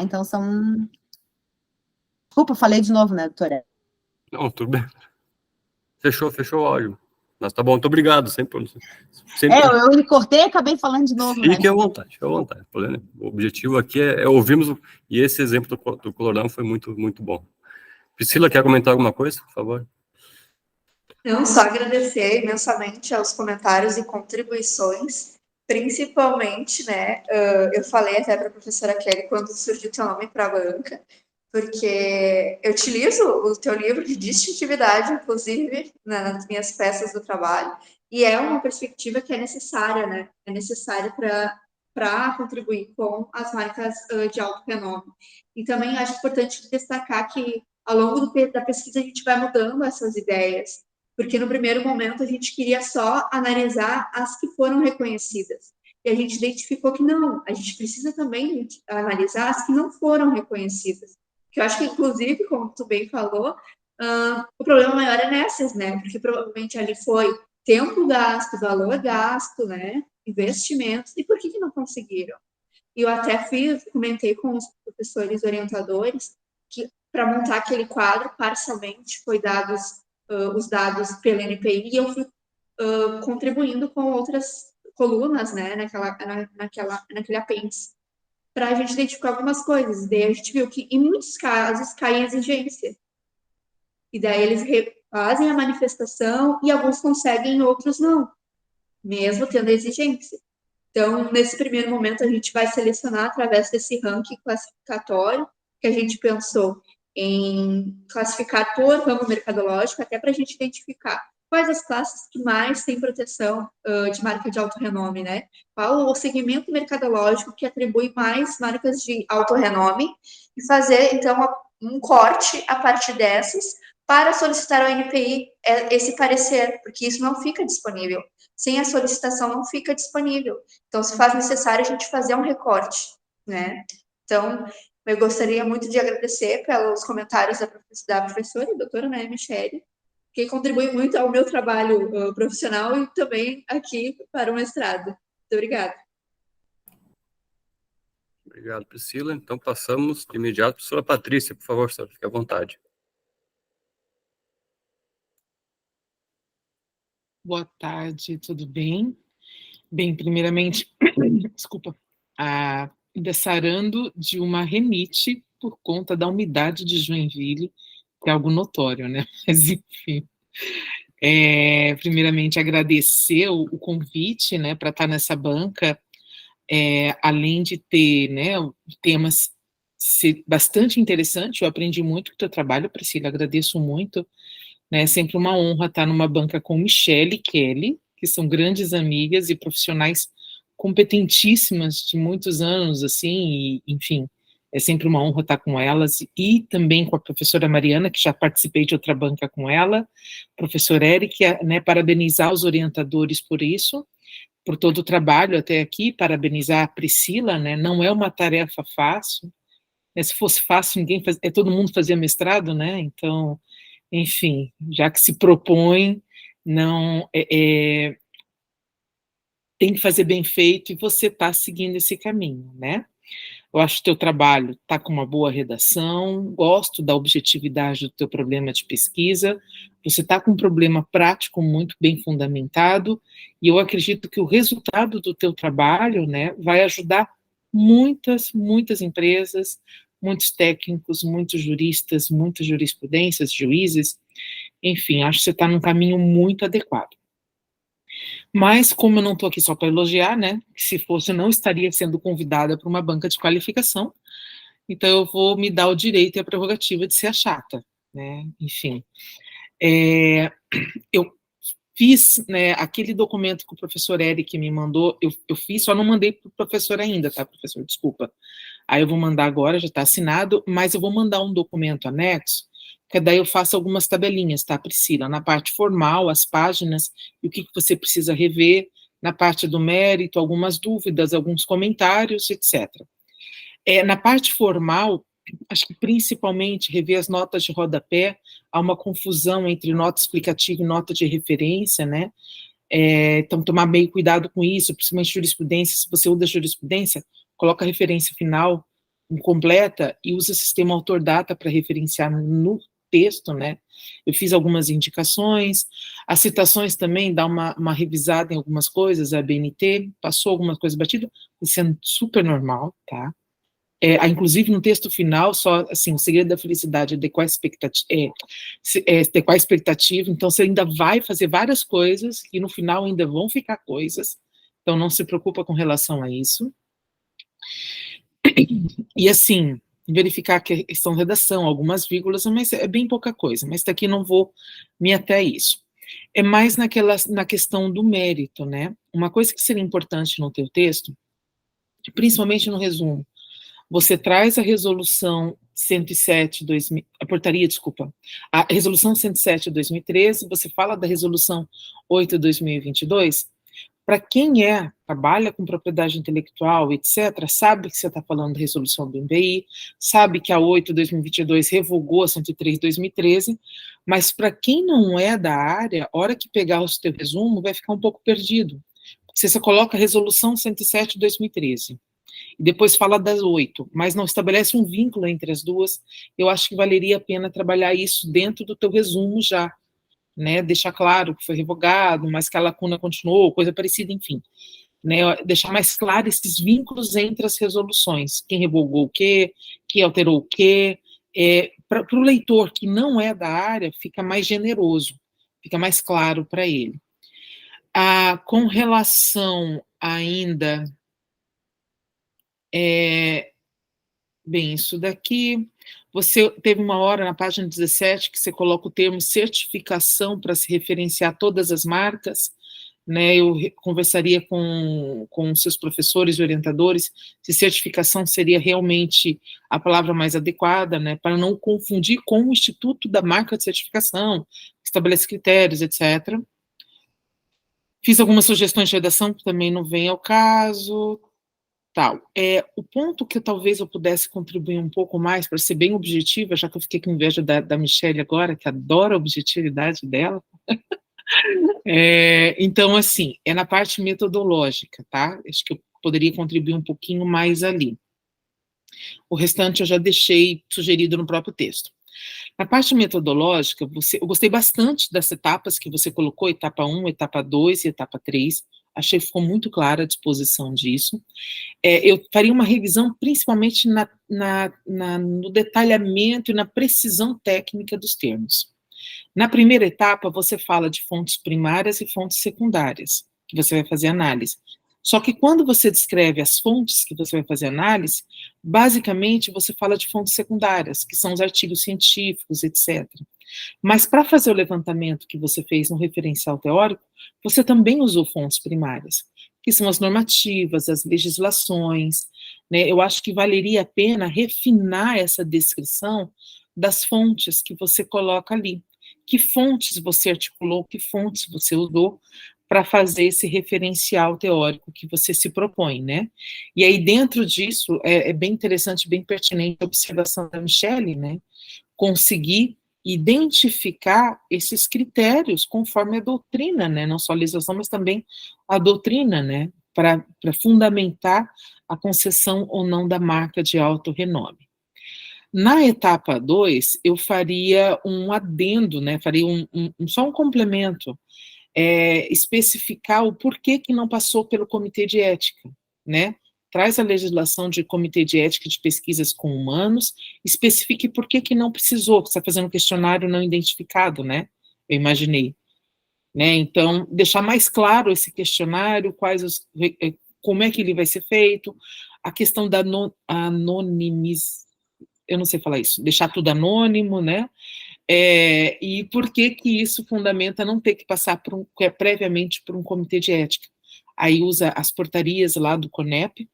Então são... Desculpa, falei de novo, né, doutora? Não, tudo bem. Fechou o áudio. Mas tá bom, muito obrigado. Sempre... Eu me cortei e acabei falando de novo, né? Fique à vontade, fique à vontade. O objetivo aqui é ouvirmos, e esse exemplo do Coloradão foi muito, muito bom. Priscila, quer comentar alguma coisa, por favor? Não, só agradecer imensamente aos comentários e contribuições, principalmente, né, eu falei até para a professora Kelly quando surgiu o teu nome para a banca, porque eu utilizo o teu livro de distintividade, inclusive, nas minhas peças do trabalho, e é uma perspectiva que é necessária, né, é necessária para contribuir com as marcas de alto renome. E também acho importante destacar que, ao longo da pesquisa, a gente vai mudando essas ideias, porque no primeiro momento a gente queria só analisar as que foram reconhecidas. E a gente identificou que não, a gente precisa também analisar as que não foram reconhecidas. Que eu acho que, inclusive, como tu bem falou, o problema maior é nessas, né? Porque provavelmente ali foi tempo gasto, valor gasto, né? Investimentos. E por que não conseguiram? E eu até comentei com os professores orientadores que, para montar aquele quadro, parcialmente foi dados os dados pela NPI, e eu fui contribuindo com outras colunas, né, naquele apêndice, para a gente identificar algumas coisas. Daí a gente viu que, em muitos casos, cai a exigência. E daí eles fazem a manifestação e alguns conseguem, outros não, mesmo tendo a exigência. Então, nesse primeiro momento, a gente vai selecionar através desse ranking classificatório, que a gente pensou em classificar por ramo mercadológico, até para a gente identificar quais as classes que mais têm proteção de marca de alto renome, né? Qual o segmento mercadológico que atribui mais marcas de alto renome, e fazer, então, um corte a partir dessas para solicitar ao NPI esse parecer, porque isso não fica disponível. Sem a solicitação, não fica disponível. Então, se faz necessário a gente fazer um recorte, né? Então, eu gostaria muito de agradecer pelos comentários da professora e doutora, né, Michele, que contribui muito ao meu trabalho profissional e também aqui para o mestrado. Muito obrigada. Obrigado, Priscila. Então, passamos de imediato para a professora Patrícia, por favor, senhora, fique à vontade. Boa tarde, tudo bem? Bem, primeiramente, desculpa, ainda sarando de uma rinite por conta da umidade de Joinville, que é algo notório, né? Mas, enfim. Primeiramente, agradecer o convite, né, para estar nessa banca, além de ter, né, temas bastante interessante. Eu aprendi muito com o teu trabalho, Priscila, agradeço muito. É sempre uma honra estar numa banca com Michele e Kelly, que são grandes amigas e profissionais competentíssimas de muitos anos, assim, e, enfim, é sempre uma honra estar com elas, e também com a professora Mariana, que já participei de outra banca com ela, professor Eric, né, parabenizar os orientadores por isso, por todo o trabalho até aqui, parabenizar a Priscila, né, não é uma tarefa fácil, né, se fosse fácil, todo mundo fazia mestrado, né, então... Enfim, já que se propõe, não tem que fazer bem feito, e você está seguindo esse caminho, né? Eu acho que o teu trabalho está com uma boa redação, gosto da objetividade do teu problema de pesquisa, você está com um problema prático muito bem fundamentado, e eu acredito que o resultado do teu trabalho, né, vai ajudar muitas empresas, muitos técnicos, muitos juristas, muitas jurisprudências, juízes, enfim, acho que você está num caminho muito adequado. Mas, como eu não estou aqui só para elogiar, né, se fosse, eu não estaria sendo convidada para uma banca de qualificação, então eu vou me dar o direito e a prerrogativa de ser a chata, né, enfim. Eu fiz, né, aquele documento que o professor Eric me mandou, eu fiz, só não mandei para o professor ainda, tá, professor, desculpa. Aí eu vou mandar agora, já está assinado, mas eu vou mandar um documento anexo, que daí eu faço algumas tabelinhas, tá, Priscila? Na parte formal, as páginas, e o que você precisa rever, na parte do mérito, algumas dúvidas, alguns comentários, etc. Na parte formal, acho que principalmente rever as notas de rodapé, há uma confusão entre nota explicativa e nota de referência, né? Então, tomar meio cuidado com isso, principalmente jurisprudência. Se você usa jurisprudência, coloca a referência final incompleta e usa o sistema autor-data para referenciar no texto, né? Eu fiz algumas indicações, as citações também, dá uma revisada em algumas coisas, a BNT passou algumas coisas batidas, isso é super normal, tá? Inclusive no texto final, só assim, o segredo da felicidade é adequar a expectativa, então você ainda vai fazer várias coisas, e no final ainda vão ficar coisas, então não se preocupa com relação a isso. E assim, verificar a questão de redação, algumas vírgulas, mas é bem pouca coisa, mas daqui não vou me ater a isso. É mais na questão do mérito, né? Uma coisa que seria importante no teu texto, principalmente no resumo, você traz a resolução 107, a portaria, desculpa, a resolução 107 de 2013, você fala da resolução 8 de 2022, para quem trabalha com propriedade intelectual, etc., sabe que você está falando da resolução do MBI, sabe que a 8 de 2022 revogou a 103 de 2013, mas para quem não é da área, a hora que pegar o seu resumo, vai ficar um pouco perdido. Você só coloca a resolução 107 de 2013, e depois fala das 8, mas não estabelece um vínculo entre as duas, eu acho que valeria a pena trabalhar isso dentro do teu resumo já, né, deixar claro que foi revogado, mas que a lacuna continuou, coisa parecida, enfim, né, deixar mais claro esses vínculos entre as resoluções, quem revogou o quê, quem alterou o quê, para o leitor que não é da área, fica mais generoso, fica mais claro para ele. Com relação ainda... bem, isso daqui, você teve uma hora na página 17 que você coloca o termo certificação para se referenciar todas as marcas, né, eu conversaria com seus professores e orientadores se certificação seria realmente a palavra mais adequada, né, para não confundir com o Instituto da Marca de Certificação, que estabelece critérios, etc. Fiz algumas sugestões de redação que também não vem ao caso, tal. O ponto que talvez eu pudesse contribuir um pouco mais, para ser bem objetiva, já que eu fiquei com inveja da Michelle agora, que adora a objetividade dela, então, assim, na parte metodológica, tá? Acho que eu poderia contribuir um pouquinho mais ali. O restante eu já deixei sugerido no próprio texto. Na parte metodológica, eu gostei bastante das etapas que você colocou, etapa 1, etapa 2 e etapa 3, achei que ficou muito clara a disposição disso. Eu faria uma revisão principalmente no detalhamento e na precisão técnica dos termos. Na primeira etapa, você fala de fontes primárias e fontes secundárias, que você vai fazer análise. Só que quando você descreve as fontes que você vai fazer análise, basicamente você fala de fontes secundárias, que são os artigos científicos, etc. Mas para fazer o levantamento que você fez no referencial teórico, você também usou fontes primárias, que são as normativas, as legislações, né? Eu acho que valeria a pena refinar essa descrição das fontes que você coloca ali. Que fontes você articulou, que fontes você usou para fazer esse referencial teórico que você se propõe, né? E aí, dentro disso, é bem interessante, bem pertinente a observação da Michelle, né? Conseguir identificar esses critérios conforme a doutrina, né? Não só a legislação, mas também a doutrina, né? Para fundamentar a concessão ou não da marca de alto renome. Na etapa 2, eu faria um adendo, né? Faria só um complemento, especificar o porquê que não passou pelo comitê de ética, né? Traz a legislação de comitê de ética de pesquisas com humanos, especifique por que não precisou, que você está fazendo um questionário não identificado, né? eu imaginei, né? Então, deixar mais claro esse questionário, como é que ele vai ser feito, a questão da eu não sei falar isso, deixar tudo anônimo, né? E por que que isso fundamenta não ter que passar previamente por um comitê de ética? Aí usa as portarias lá do CONEP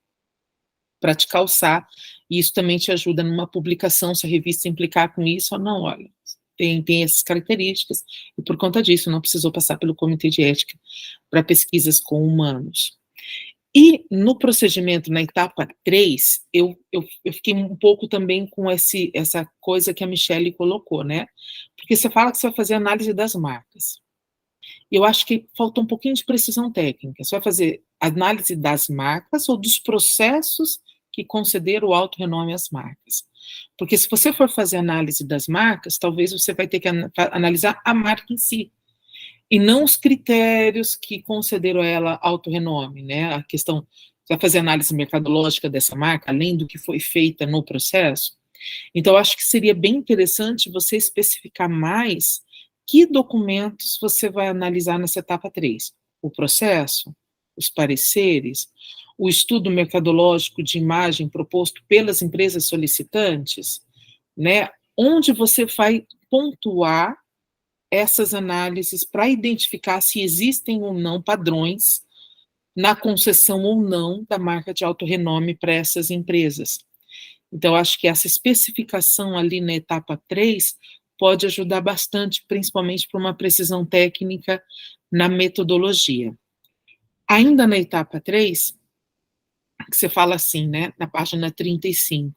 para te calçar, e isso também te ajuda numa publicação, se a revista implicar com isso, ou não, olha, tem essas características, e por conta disso não precisou passar pelo comitê de ética para pesquisas com humanos. E no procedimento, na etapa 3, eu fiquei um pouco também com essa coisa que a Michelle colocou, né? Porque você fala que você vai fazer análise das marcas. Eu acho que faltou um pouquinho de precisão técnica. Você vai fazer análise das marcas ou dos processos que concederam o alto renome às marcas. Porque se você for fazer análise das marcas, talvez você vai ter que analisar a marca em si, e não os critérios que concederam a ela alto renome, né? A questão, você vai fazer análise mercadológica dessa marca, além do que foi feita no processo. Então, eu acho que seria bem interessante você especificar mais que documentos você vai analisar nessa etapa 3. O processo, os pareceres, o estudo mercadológico de imagem proposto pelas empresas solicitantes, né? Onde você vai pontuar essas análises para identificar se existem ou não padrões na concessão ou não da marca de alto renome para essas empresas. Então, acho que essa especificação ali na etapa 3 pode ajudar bastante, principalmente para uma precisão técnica na metodologia. Ainda na etapa 3, que você fala assim, né, na página 35,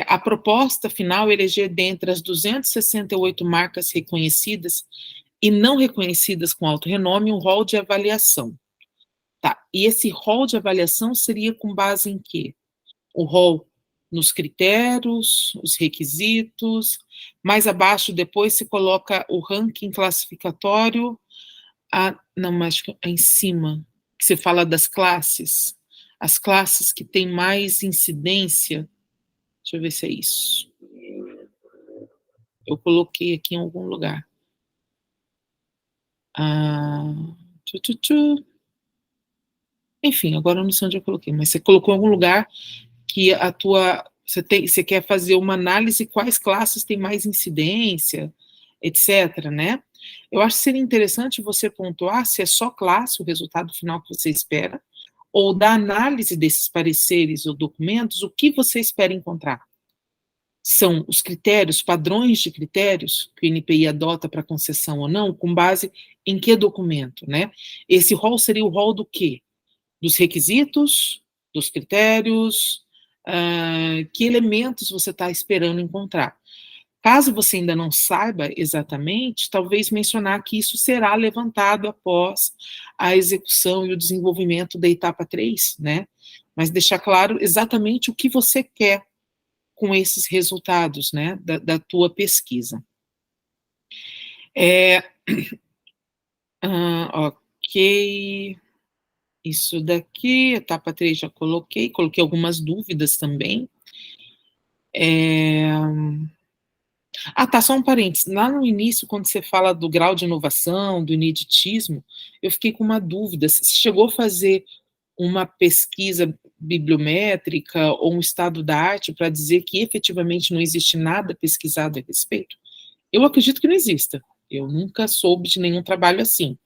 a proposta final é eleger dentre as 268 marcas reconhecidas e não reconhecidas com alto renome um rol de avaliação. Tá, e esse rol de avaliação seria com base em quê? O rol nos critérios, os requisitos, mais abaixo depois se coloca o ranking classificatório, não, mas em cima, que se fala das classes, as classes que têm mais incidência. Deixa eu ver se é isso. Eu coloquei aqui em algum lugar. Enfim, agora eu não sei onde eu coloquei, mas você colocou em algum lugar que você quer fazer uma análise quais classes têm mais incidência, etc., né? Eu acho que seria interessante você pontuar se é só classe o resultado final que você espera, ou da análise desses pareceres ou documentos, o que você espera encontrar. São os critérios, padrões de critérios que o NPI adota para concessão ou não, com base em que documento, né? Esse rol seria o rol do quê? Dos requisitos, dos critérios, que elementos você está esperando encontrar. Caso você ainda não saiba exatamente, talvez mencionar que isso será levantado após a execução e o desenvolvimento da etapa 3, né? Mas deixar claro exatamente o que você quer com esses resultados, né, da tua pesquisa. Ok, isso daqui, etapa 3 já coloquei algumas dúvidas também. Tá, só um parênteses, lá no início, quando você fala do grau de inovação, do ineditismo, eu fiquei com uma dúvida, você chegou a fazer uma pesquisa bibliométrica ou um estado da arte para dizer que efetivamente não existe nada pesquisado a respeito? Eu acredito que não exista. Eu nunca soube de nenhum trabalho assim.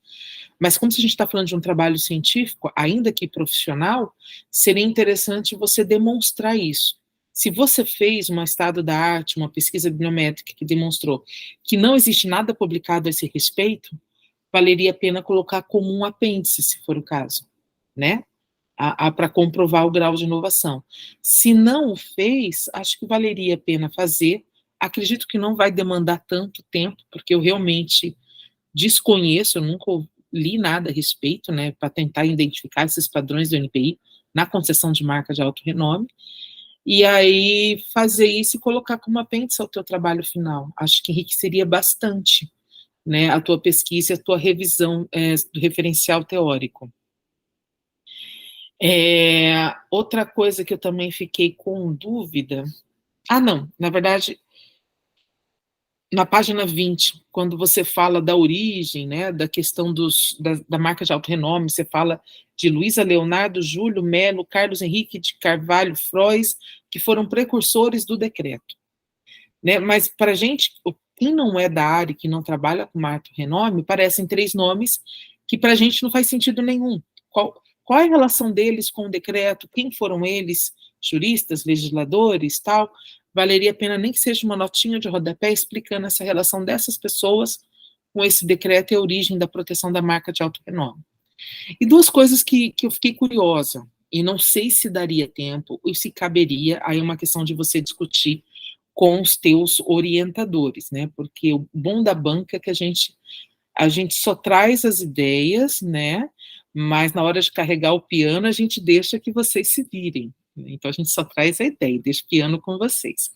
Mas como se a gente está falando de um trabalho científico, ainda que profissional, seria interessante você demonstrar isso. Se você fez um estado da arte, uma pesquisa bibliométrica que demonstrou que não existe nada publicado a esse respeito, valeria a pena colocar como um apêndice, se for o caso, né? Para comprovar o grau de inovação. Se não o fez, acho que valeria a pena fazer. Acredito que não vai demandar tanto tempo, porque eu realmente desconheço, eu nunca li nada a respeito, né, para tentar identificar esses padrões do NPI na concessão de marca de alto renome, e aí fazer isso e colocar como apêndice ao teu trabalho final. Acho que enriqueceria bastante, né, a tua pesquisa e a tua revisão do referencial teórico. Outra coisa que eu também fiquei com dúvida... não, na verdade, na página 20, quando você fala da origem, né, da questão da marca de alto renome, você fala de Luísa Leonardo, Júlio Melo, Carlos Henrique de Carvalho Frois, que foram precursores do decreto. Né? Mas para a gente, quem não é da área, que não trabalha com marca de renome, parecem 3 nomes que para a gente não faz sentido nenhum. Qual é a relação deles com o decreto? Quem foram eles? Juristas, legisladores, tal? Valeria a pena nem que seja uma notinha de rodapé explicando essa relação dessas pessoas com esse decreto e a origem da proteção da marca de alto renome. E 2 coisas que eu fiquei curiosa, e não sei se daria tempo, ou se caberia, aí é uma questão de você discutir com os teus orientadores, né, porque o bom da banca é que a gente só traz as ideias, né, mas na hora de carregar o piano, a gente deixa que vocês se virem. Então, a gente só traz a ideia, deixa o piano com vocês.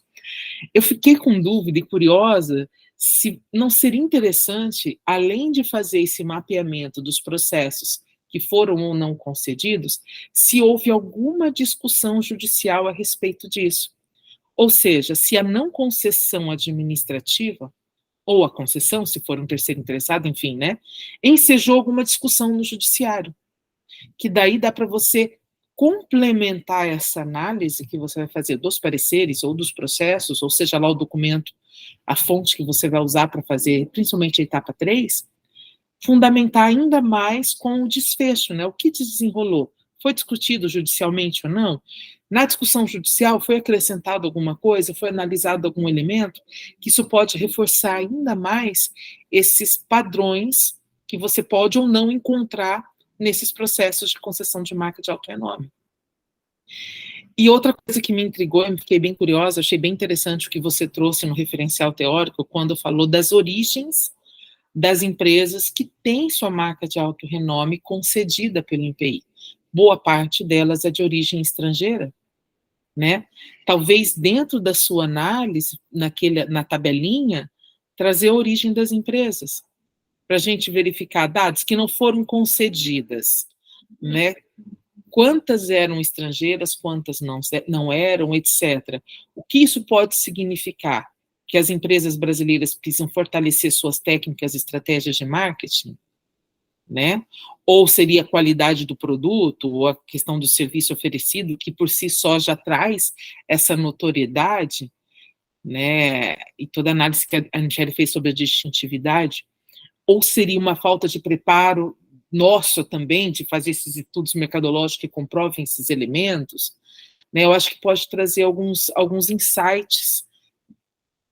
Eu fiquei com dúvida e curiosa se não seria interessante, além de fazer esse mapeamento dos processos que foram ou não concedidos, se houve alguma discussão judicial a respeito disso. Ou seja, se a não concessão administrativa, ou a concessão, se for um terceiro interessado, enfim, né, ensejou alguma discussão no judiciário, que daí dá para você complementar essa análise que você vai fazer dos pareceres ou dos processos, ou seja lá o documento, a fonte que você vai usar para fazer, principalmente a etapa 3, fundamentar ainda mais com o desfecho, né? O que desenrolou? Foi discutido judicialmente ou não? Na discussão judicial, foi acrescentado alguma coisa? Foi analisado algum elemento? Que isso pode reforçar ainda mais esses padrões que você pode ou não encontrar nesses processos de concessão de marca de alto renome. E outra coisa que me intrigou, eu fiquei bem curiosa, achei bem interessante o que você trouxe no referencial teórico, quando falou das origens das empresas que têm sua marca de alto renome concedida pelo INPI. Boa parte delas é de origem estrangeira, né? Talvez dentro da sua análise, na tabelinha, trazer a origem das empresas, para a gente verificar dados que não foram concedidas, né? Quantas eram estrangeiras, quantas não eram, etc. O que isso pode significar? Que as empresas brasileiras precisam fortalecer suas técnicas e estratégias de marketing, né? Ou seria a qualidade do produto, ou a questão do serviço oferecido, que por si só já traz essa notoriedade, né? E toda a análise que a Michele fez sobre a distintividade, ou seria uma falta de preparo nosso também, de fazer esses estudos mercadológicos que comprovem esses elementos, né? Eu acho que pode trazer alguns insights,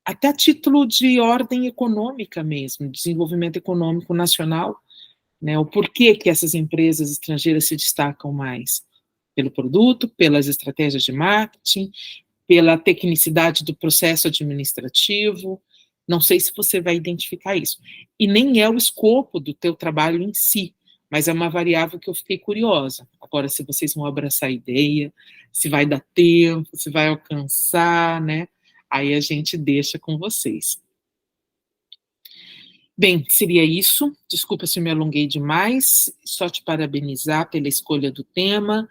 até a título de ordem econômica mesmo, desenvolvimento econômico nacional, né? O porquê que essas empresas estrangeiras se destacam mais? Pelo produto, pelas estratégias de marketing, pela tecnicidade do processo administrativo. Não sei se você vai identificar isso. E nem é o escopo do teu trabalho em si, mas é uma variável que eu fiquei curiosa. Agora, se vocês vão abraçar a ideia, se vai dar tempo, se vai alcançar, né? Aí a gente deixa com vocês. Bem, seria isso. Desculpa se me alonguei demais. Só te parabenizar pela escolha do tema,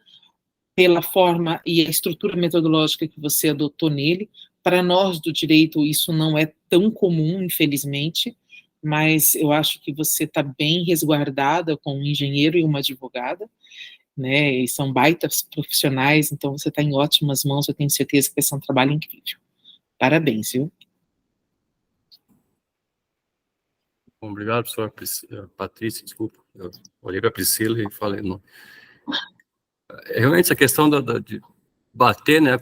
pela forma e a estrutura metodológica que você adotou nele. Para nós do direito, isso não é tão comum, infelizmente, mas eu acho que você está bem resguardada com um engenheiro e uma advogada, né, e são baitas profissionais, então você está em ótimas mãos, eu tenho certeza que vai ser um trabalho incrível. Parabéns, viu? Obrigado, professora Patrícia, desculpa. Eu olhei para a Priscila e falei, não. Realmente, essa questão de bater, né,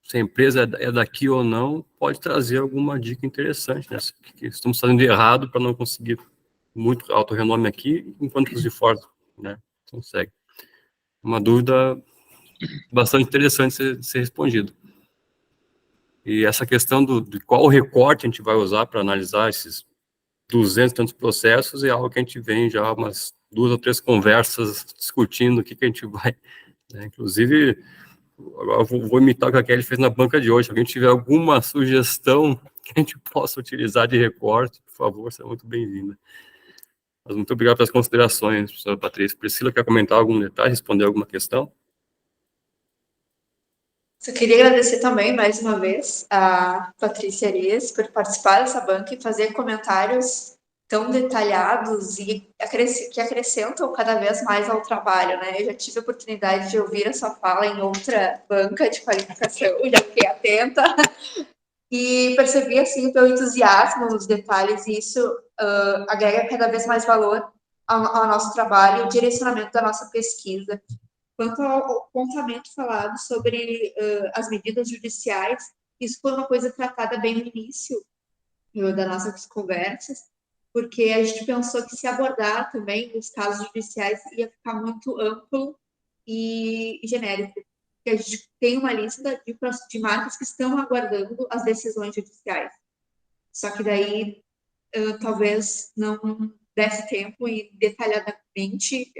se a empresa é daqui ou não, pode trazer alguma dica interessante, né? Que estamos fazendo de errado para não conseguir muito alto renome aqui, enquanto os de fora, né, conseguem. Uma dúvida bastante interessante ser respondida. E essa questão de qual recorte a gente vai usar para analisar esses 200 e tantos processos é algo que a gente vem já umas 2 ou 3 conversas discutindo o que a gente vai, né? Inclusive, agora vou imitar o que a Kelly fez na banca de hoje. Se alguém tiver alguma sugestão que a gente possa utilizar de recorte, por favor, será muito bem-vinda. Mas muito obrigado pelas considerações, professora Patrícia. Priscila, quer comentar algum detalhe, responder alguma questão? Só queria agradecer também, mais uma vez, a Patrícia Arias por participar dessa banca e fazer comentários tão detalhados e que acrescentam cada vez mais ao trabalho, né? Eu já tive a oportunidade de ouvir a sua fala em outra banca de qualificação, já fiquei atenta e percebi, assim, o teu entusiasmo nos detalhes, e isso agrega cada vez mais valor ao nosso trabalho, o direcionamento da nossa pesquisa. Quanto ao pontamento falado sobre as medidas judiciais, isso foi uma coisa tratada bem no início das nossas conversas, porque a gente pensou que se abordar também os casos judiciais ia ficar muito amplo e genérico. Porque a gente tem uma lista de marcas que estão aguardando as decisões judiciais. Só que daí talvez não desse tempo e detalhadamente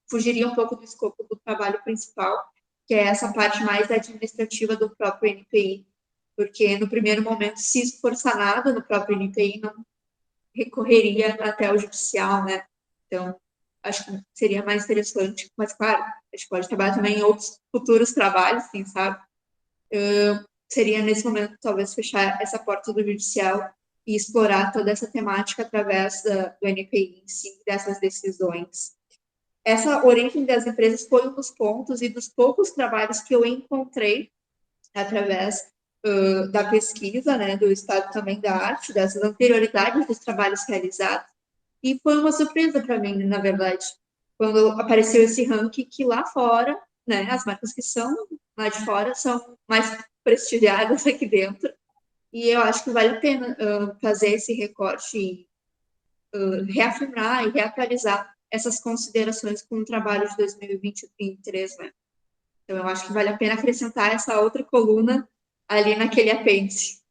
fugiria um pouco do escopo do trabalho principal, que é essa parte mais administrativa do próprio NPI, porque no primeiro momento, se isso for sanado no próprio NPI, não recorreria até o judicial, né? Então, acho que seria mais interessante, mas claro, a gente pode trabalhar também em outros futuros trabalhos, assim, sabe? Seria nesse momento talvez fechar essa porta do judicial e explorar toda essa temática através do NPI em si, dessas decisões. Essa origem das empresas foi um dos pontos e dos poucos trabalhos que eu encontrei através da pesquisa, né, do estado também da arte, dessas anterioridades dos trabalhos realizados, e foi uma surpresa para mim, na verdade, quando apareceu esse ranking que lá fora, né, as marcas que são lá de fora são mais prestigiadas aqui dentro, e eu acho que vale a pena fazer esse recorte e reafirmar e reatualizar essas considerações com o trabalho de 2020 e 2023, né? Então, eu acho que vale a pena acrescentar essa outra coluna ali naquele apêndice.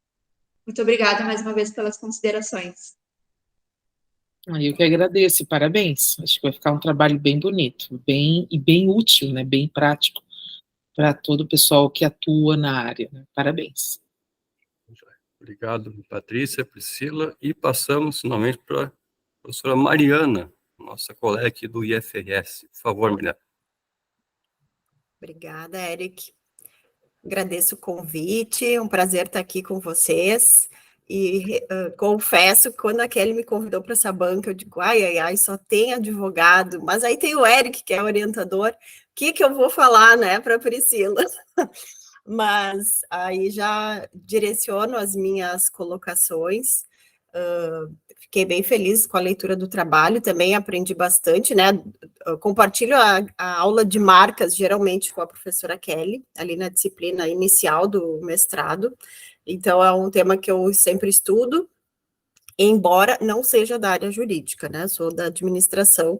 Muito obrigada mais uma vez pelas considerações. Eu que agradeço, parabéns. Acho que vai ficar um trabalho bem bonito, bem útil, né? Bem prático para todo o pessoal que atua na área, né? Parabéns. Obrigado, Patrícia, Priscila, e passamos finalmente para a professora Mariana, nossa colega aqui do IFRS. Por favor, Mariana. Obrigada, Eric. Agradeço o convite, é um prazer estar aqui com vocês. E confesso que quando a Kelly me convidou para essa banca, eu digo, ai, só tem advogado, mas aí tem o Eric, que é orientador, o que eu vou falar, né, para a Priscila? Mas aí já direciono as minhas colocações. Fiquei bem feliz com a leitura do trabalho, também aprendi bastante, né? Eu compartilho a aula de marcas, geralmente, com a professora Kelly, ali na disciplina inicial do mestrado. Então, é um tema que eu sempre estudo, embora não seja da área jurídica, né? Sou da administração,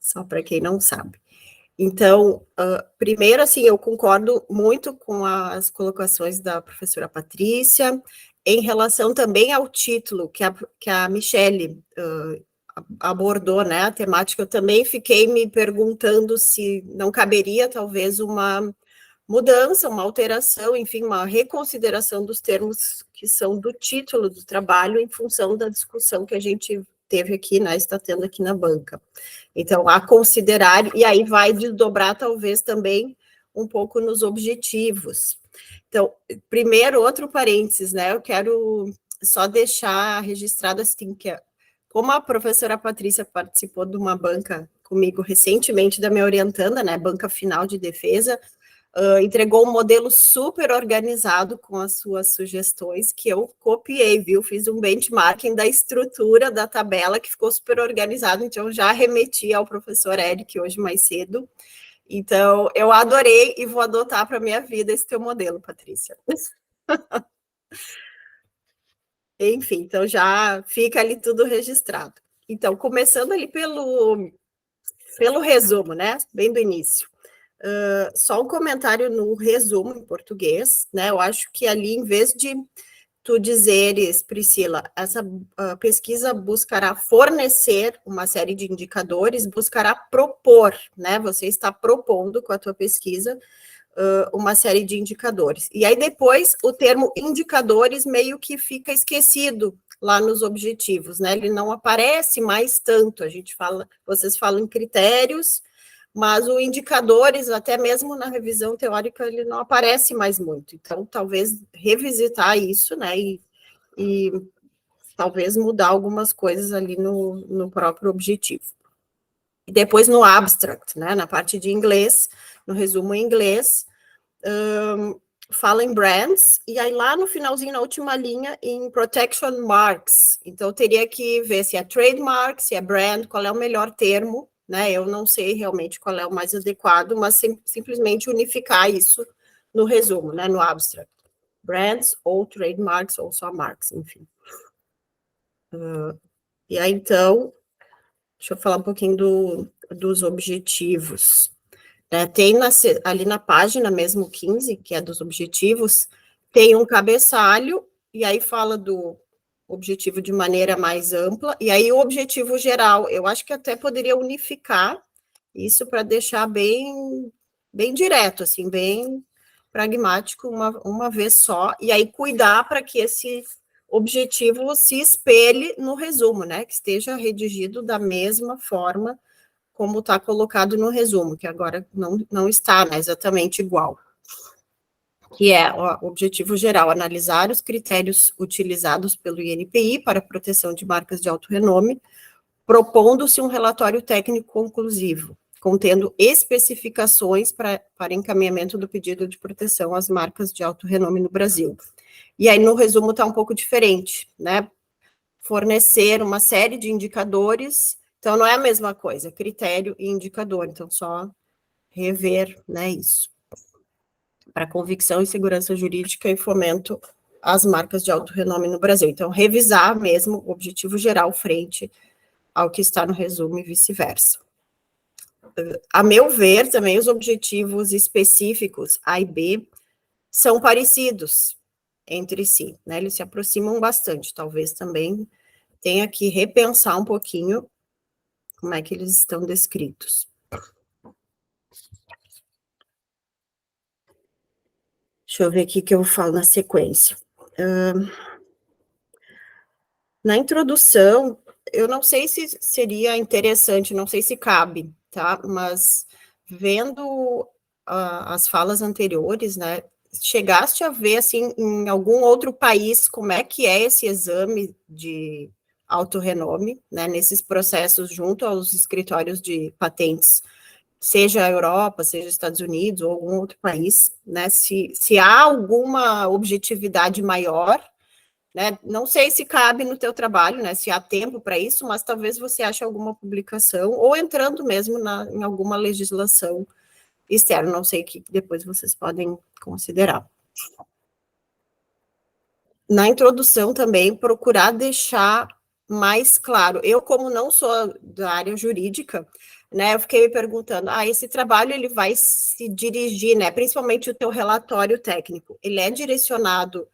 só para quem não sabe. Então, primeiro, assim, eu concordo muito com as colocações da professora Patrícia, em relação também ao título que a Michele abordou, né, a temática. Eu também fiquei me perguntando se não caberia, talvez, uma mudança, uma alteração, enfim, uma reconsideração dos termos que são do título do trabalho em função da discussão que a gente teve aqui, né, está tendo aqui na banca. Então, a considerar, e aí vai desdobrar talvez também um pouco nos objetivos. Então, primeiro, outro parênteses, né, eu quero só deixar registrado assim, que como a professora Patrícia participou de uma banca comigo recentemente, da minha orientanda, né, banca final de defesa, entregou um modelo super organizado com as suas sugestões, que eu copiei, viu? Fiz um benchmarking da estrutura da tabela, que ficou super organizado, então já remeti ao professor Eric hoje mais cedo. Então, eu adorei e vou adotar para a minha vida esse teu modelo, Patrícia. Enfim, então já fica ali tudo registrado. Então, começando ali pelo resumo, né? Bem do início. Só um comentário no resumo em português, né? Eu acho que ali, em vez de tu dizeres, Priscila, essa pesquisa buscará fornecer uma série de indicadores, buscará propor, né? Você está propondo com a tua pesquisa uma série de indicadores. E aí depois o termo indicadores meio que fica esquecido lá nos objetivos, né? Ele não aparece mais tanto. A gente fala, vocês falam em critérios, mas o indicadores, até mesmo na revisão teórica, ele não aparece mais muito. Então, talvez revisitar isso, né, e talvez mudar algumas coisas ali no próprio objetivo. E depois no abstract, né, na parte de inglês, no resumo em inglês, fala em brands, e aí lá no finalzinho, na última linha, em protection marks. Então, eu teria que ver se é trademark, se é brand, qual é o melhor termo, né? Eu não sei realmente qual é o mais adequado, mas simplesmente unificar isso no resumo, né? No abstract. Brands ou trademarks ou só marks, enfim. E aí, então, deixa eu falar um pouquinho dos objetivos. Tem ali na página mesmo 15, que é dos objetivos, tem um cabeçalho, e aí fala do objetivo de maneira mais ampla, e aí o objetivo geral, eu acho que até poderia unificar isso para deixar bem direto, assim, bem pragmático, uma vez só, e aí cuidar para que esse objetivo se espelhe no resumo, né, que esteja redigido da mesma forma como está colocado no resumo, que agora não está, né, exatamente igual. Que é o objetivo geral, analisar os critérios utilizados pelo INPI para a proteção de marcas de alto renome, propondo-se um relatório técnico conclusivo, contendo especificações para encaminhamento do pedido de proteção às marcas de alto renome no Brasil. E aí, no resumo, está um pouco diferente, né? Fornecer uma série de indicadores. Então, não é a mesma coisa, critério e indicador. Então, só rever, né, isso. Para convicção e segurança jurídica e fomento às marcas de alto renome no Brasil. Então, revisar mesmo o objetivo geral frente ao que está no resumo e vice-versa. A meu ver, também, os objetivos específicos, A e B, são parecidos entre si, né? Eles se aproximam bastante. Talvez também tenha que repensar um pouquinho como é que eles estão descritos. Deixa eu ver aqui que eu falo na sequência. Na introdução, eu não sei se seria interessante, não sei se cabe, tá? Mas vendo as falas anteriores, né? Chegaste a ver, assim, em algum outro país, como é que é esse exame de alto renome, né? Nesses processos junto aos escritórios de patentes, seja a Europa, seja Estados Unidos ou algum outro país, né? Se há alguma objetividade maior, né? Não sei se cabe no teu trabalho, né? Se há tempo para isso, mas talvez você ache alguma publicação ou entrando mesmo em alguma legislação externa. Não sei o que depois vocês podem considerar. Na introdução também, procurar deixar mais claro. Eu, como não sou da área jurídica, né, eu fiquei me perguntando, esse trabalho ele vai se dirigir, né, principalmente o teu relatório técnico, ele é direcionado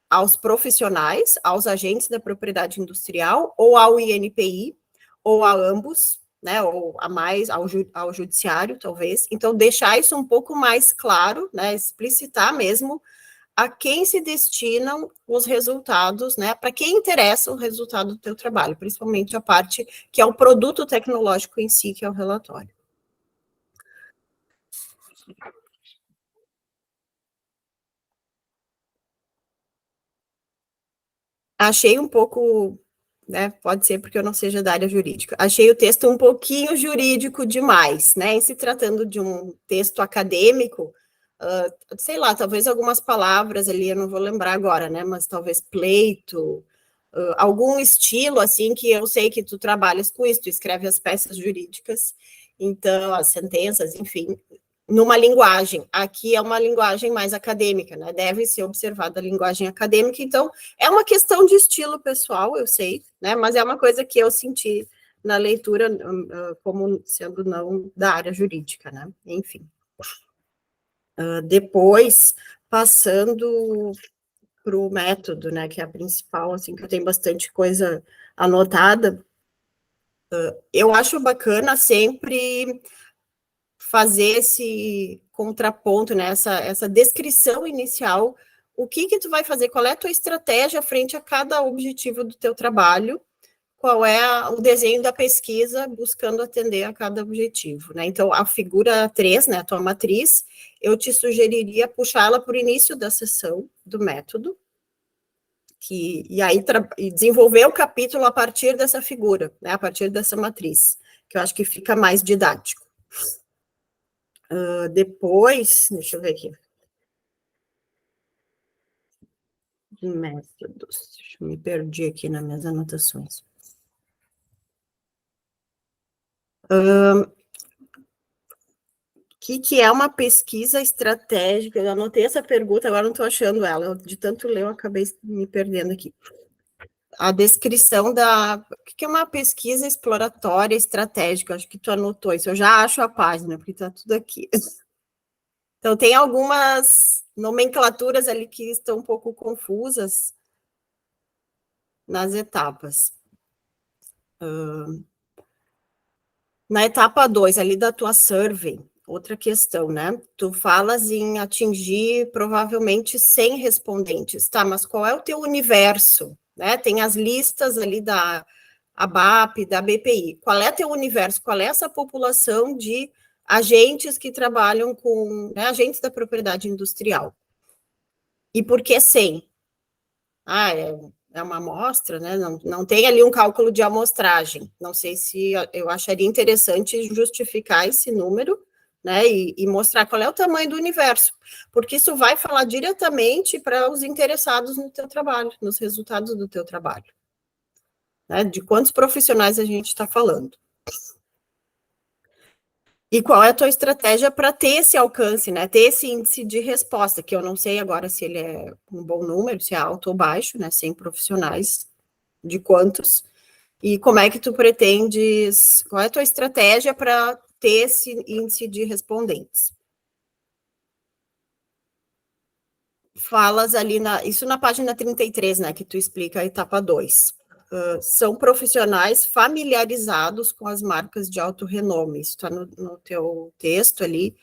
aos profissionais, aos agentes da propriedade industrial, ou ao INPI, ou a ambos, né, ou a mais, ao judiciário, talvez. Então, deixar isso um pouco mais claro, né, explicitar mesmo a quem se destinam os resultados, né, para quem interessa o resultado do teu trabalho, principalmente a parte que é o produto tecnológico em si, que é o relatório. Achei um pouco, né, pode ser porque eu não seja da área jurídica, achei o texto um pouquinho jurídico demais, né, em se tratando de um texto acadêmico, sei lá, talvez algumas palavras ali, eu não vou lembrar agora, né, mas talvez pleito, algum estilo, assim, que eu sei que tu trabalhas com isso, tu escreve as peças jurídicas, então, as sentenças, enfim, numa linguagem, aqui é uma linguagem mais acadêmica, né, deve ser observada a linguagem acadêmica, então, é uma questão de estilo pessoal, eu sei, né, mas é uma coisa que eu senti na leitura como sendo não da área jurídica, né, enfim. Depois, passando para o método, né, que é a principal, assim, que eu tenho bastante coisa anotada, eu acho bacana sempre fazer esse contraponto, né, essa descrição inicial, o que tu vai fazer, qual é a tua estratégia frente a cada objetivo do teu trabalho, qual é o desenho da pesquisa, buscando atender a cada objetivo, né? Então, a figura 3, né, a tua matriz, eu te sugeriria puxá-la para o início da sessão do método, e aí desenvolver o capítulo a partir dessa figura, né, a partir dessa matriz, que eu acho que fica mais didático. Depois, deixa eu ver aqui. Métodos, deixa eu me perdi aqui nas minhas anotações. O que é uma pesquisa estratégica? Eu anotei essa pergunta, agora não estou achando ela. De tanto ler, eu acabei me perdendo aqui. A descrição da... O que é uma pesquisa exploratória estratégica? Acho que tu anotou isso. Eu já acho a página, porque está tudo aqui. Então, tem algumas nomenclaturas ali que estão um pouco confusas nas etapas. Na etapa 2, ali da tua survey, outra questão, né? Tu falas em atingir provavelmente 100 respondentes, tá? Mas qual é o teu universo, né? Tem as listas ali da ABAP, da BPI. Qual é teu universo? Qual é essa população de agentes que trabalham com, né, agentes da propriedade industrial? E por que 100? É uma amostra, né? Não tem ali um cálculo de amostragem. Não sei se eu acharia interessante justificar esse número, né? E mostrar qual é o tamanho do universo, porque isso vai falar diretamente para os interessados no teu trabalho, nos resultados do teu trabalho, né? De quantos profissionais a gente está falando. E qual é a tua estratégia para ter esse alcance, né? Ter esse índice de resposta, que eu não sei agora se ele é um bom número, se é alto ou baixo, né? 100 profissionais, de quantos? E como é que tu pretendes, qual é a tua estratégia para ter esse índice de respondentes? Falas ali, isso na página 33, né? Que tu explica a etapa 2. São profissionais familiarizados com as marcas de alto renome. Isso está no teu texto ali.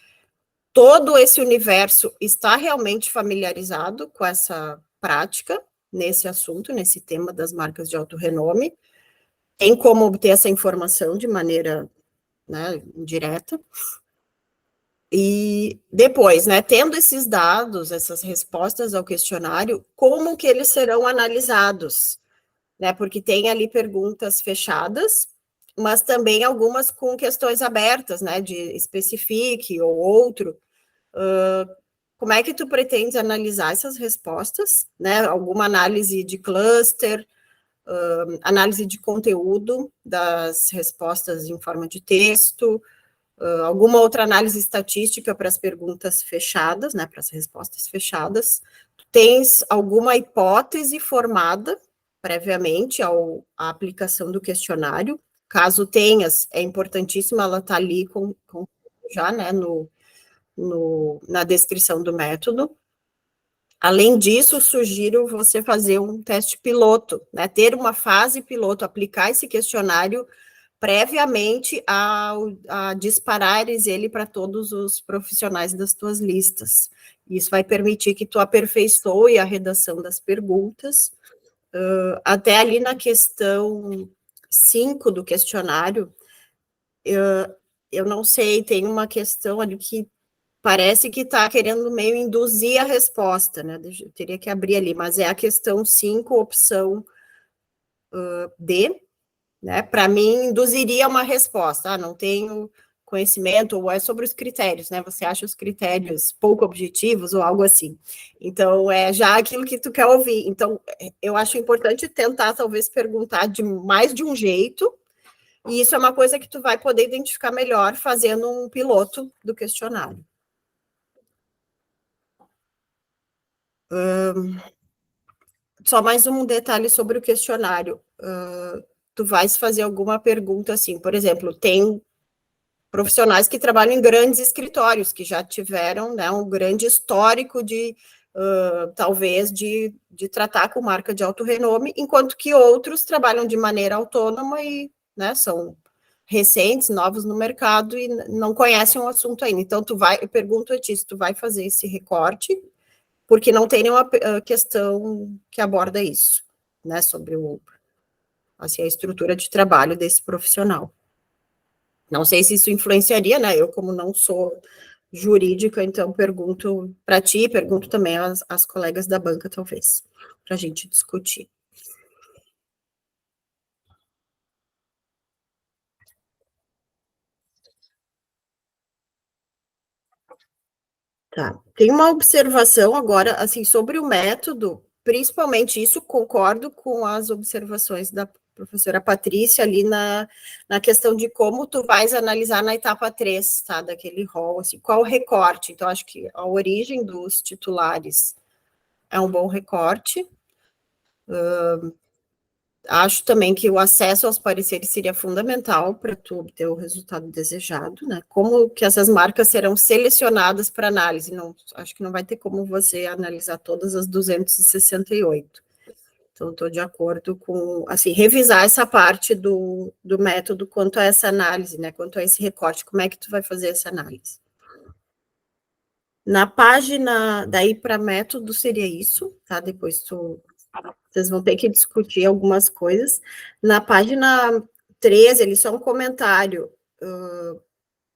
Todo esse universo está realmente familiarizado com essa prática, nesse assunto, nesse tema das marcas de alto renome. Tem como obter essa informação de maneira, né, direta. E depois, né, tendo esses dados, essas respostas ao questionário, como que eles serão analisados? Né, porque tem ali perguntas fechadas, mas também algumas com questões abertas, né, de especifique ou outro. Como é que tu pretendes analisar essas respostas, né, alguma análise de cluster, análise de conteúdo das respostas em forma de texto, alguma outra análise estatística para as perguntas fechadas, né, para as respostas fechadas. Tens alguma hipótese formada previamente à aplicação do questionário. Caso tenhas, é importantíssimo ela estar ali já, né, na descrição do método. Além disso, sugiro você fazer um teste piloto, né, ter uma fase piloto, aplicar esse questionário previamente a disparares ele para todos os profissionais das tuas listas. Isso vai permitir que tu aperfeiçoe a redação das perguntas. Até ali na questão 5 do questionário, eu não sei, tem uma questão ali que parece que está querendo meio induzir a resposta, né? Eu teria que abrir ali, mas é a questão 5, opção D, né? Para mim, induziria uma resposta. Não tenho conhecimento, ou é sobre os critérios, né? Você acha os critérios pouco objetivos ou algo assim. Então, é já aquilo que tu quer ouvir. Então, eu acho importante tentar, talvez, perguntar de mais de um jeito, e isso é uma coisa que tu vai poder identificar melhor fazendo um piloto do questionário. Só mais um detalhe sobre o questionário. Tu vais fazer alguma pergunta assim, por exemplo, tem profissionais que trabalham em grandes escritórios, que já tiveram, né, um grande histórico de, talvez, de tratar com marca de alto renome, enquanto que outros trabalham de maneira autônoma e, né, são recentes, novos no mercado e não conhecem o assunto ainda. Então, eu pergunto a ti se tu vai fazer esse recorte, porque não tem nenhuma questão que aborda isso, né, sobre o assim, a estrutura de trabalho desse profissional. Não sei se isso influenciaria, né? Eu, como não sou jurídica, então pergunto para ti, pergunto também às colegas da banca, talvez, para a gente discutir. Tá. Tem uma observação agora, assim, sobre o método, principalmente isso, concordo com as observações da professora Patrícia ali na questão de como tu vais analisar na etapa 3, tá, daquele rol, assim, qual o recorte. Então, acho que a origem dos titulares é um bom recorte. Acho também que o acesso aos pareceres seria fundamental para tu obter o resultado desejado, né? Como que essas marcas serão selecionadas para análise? Não, acho que não vai ter como você analisar todas as 268. Então, estou de acordo com, assim, revisar essa parte do método quanto a essa análise, né? Quanto a esse recorte, como é que tu vai fazer essa análise? Na página, daí para método seria isso, tá? Depois vocês vão ter que discutir algumas coisas. Na página 13, ele só um comentário,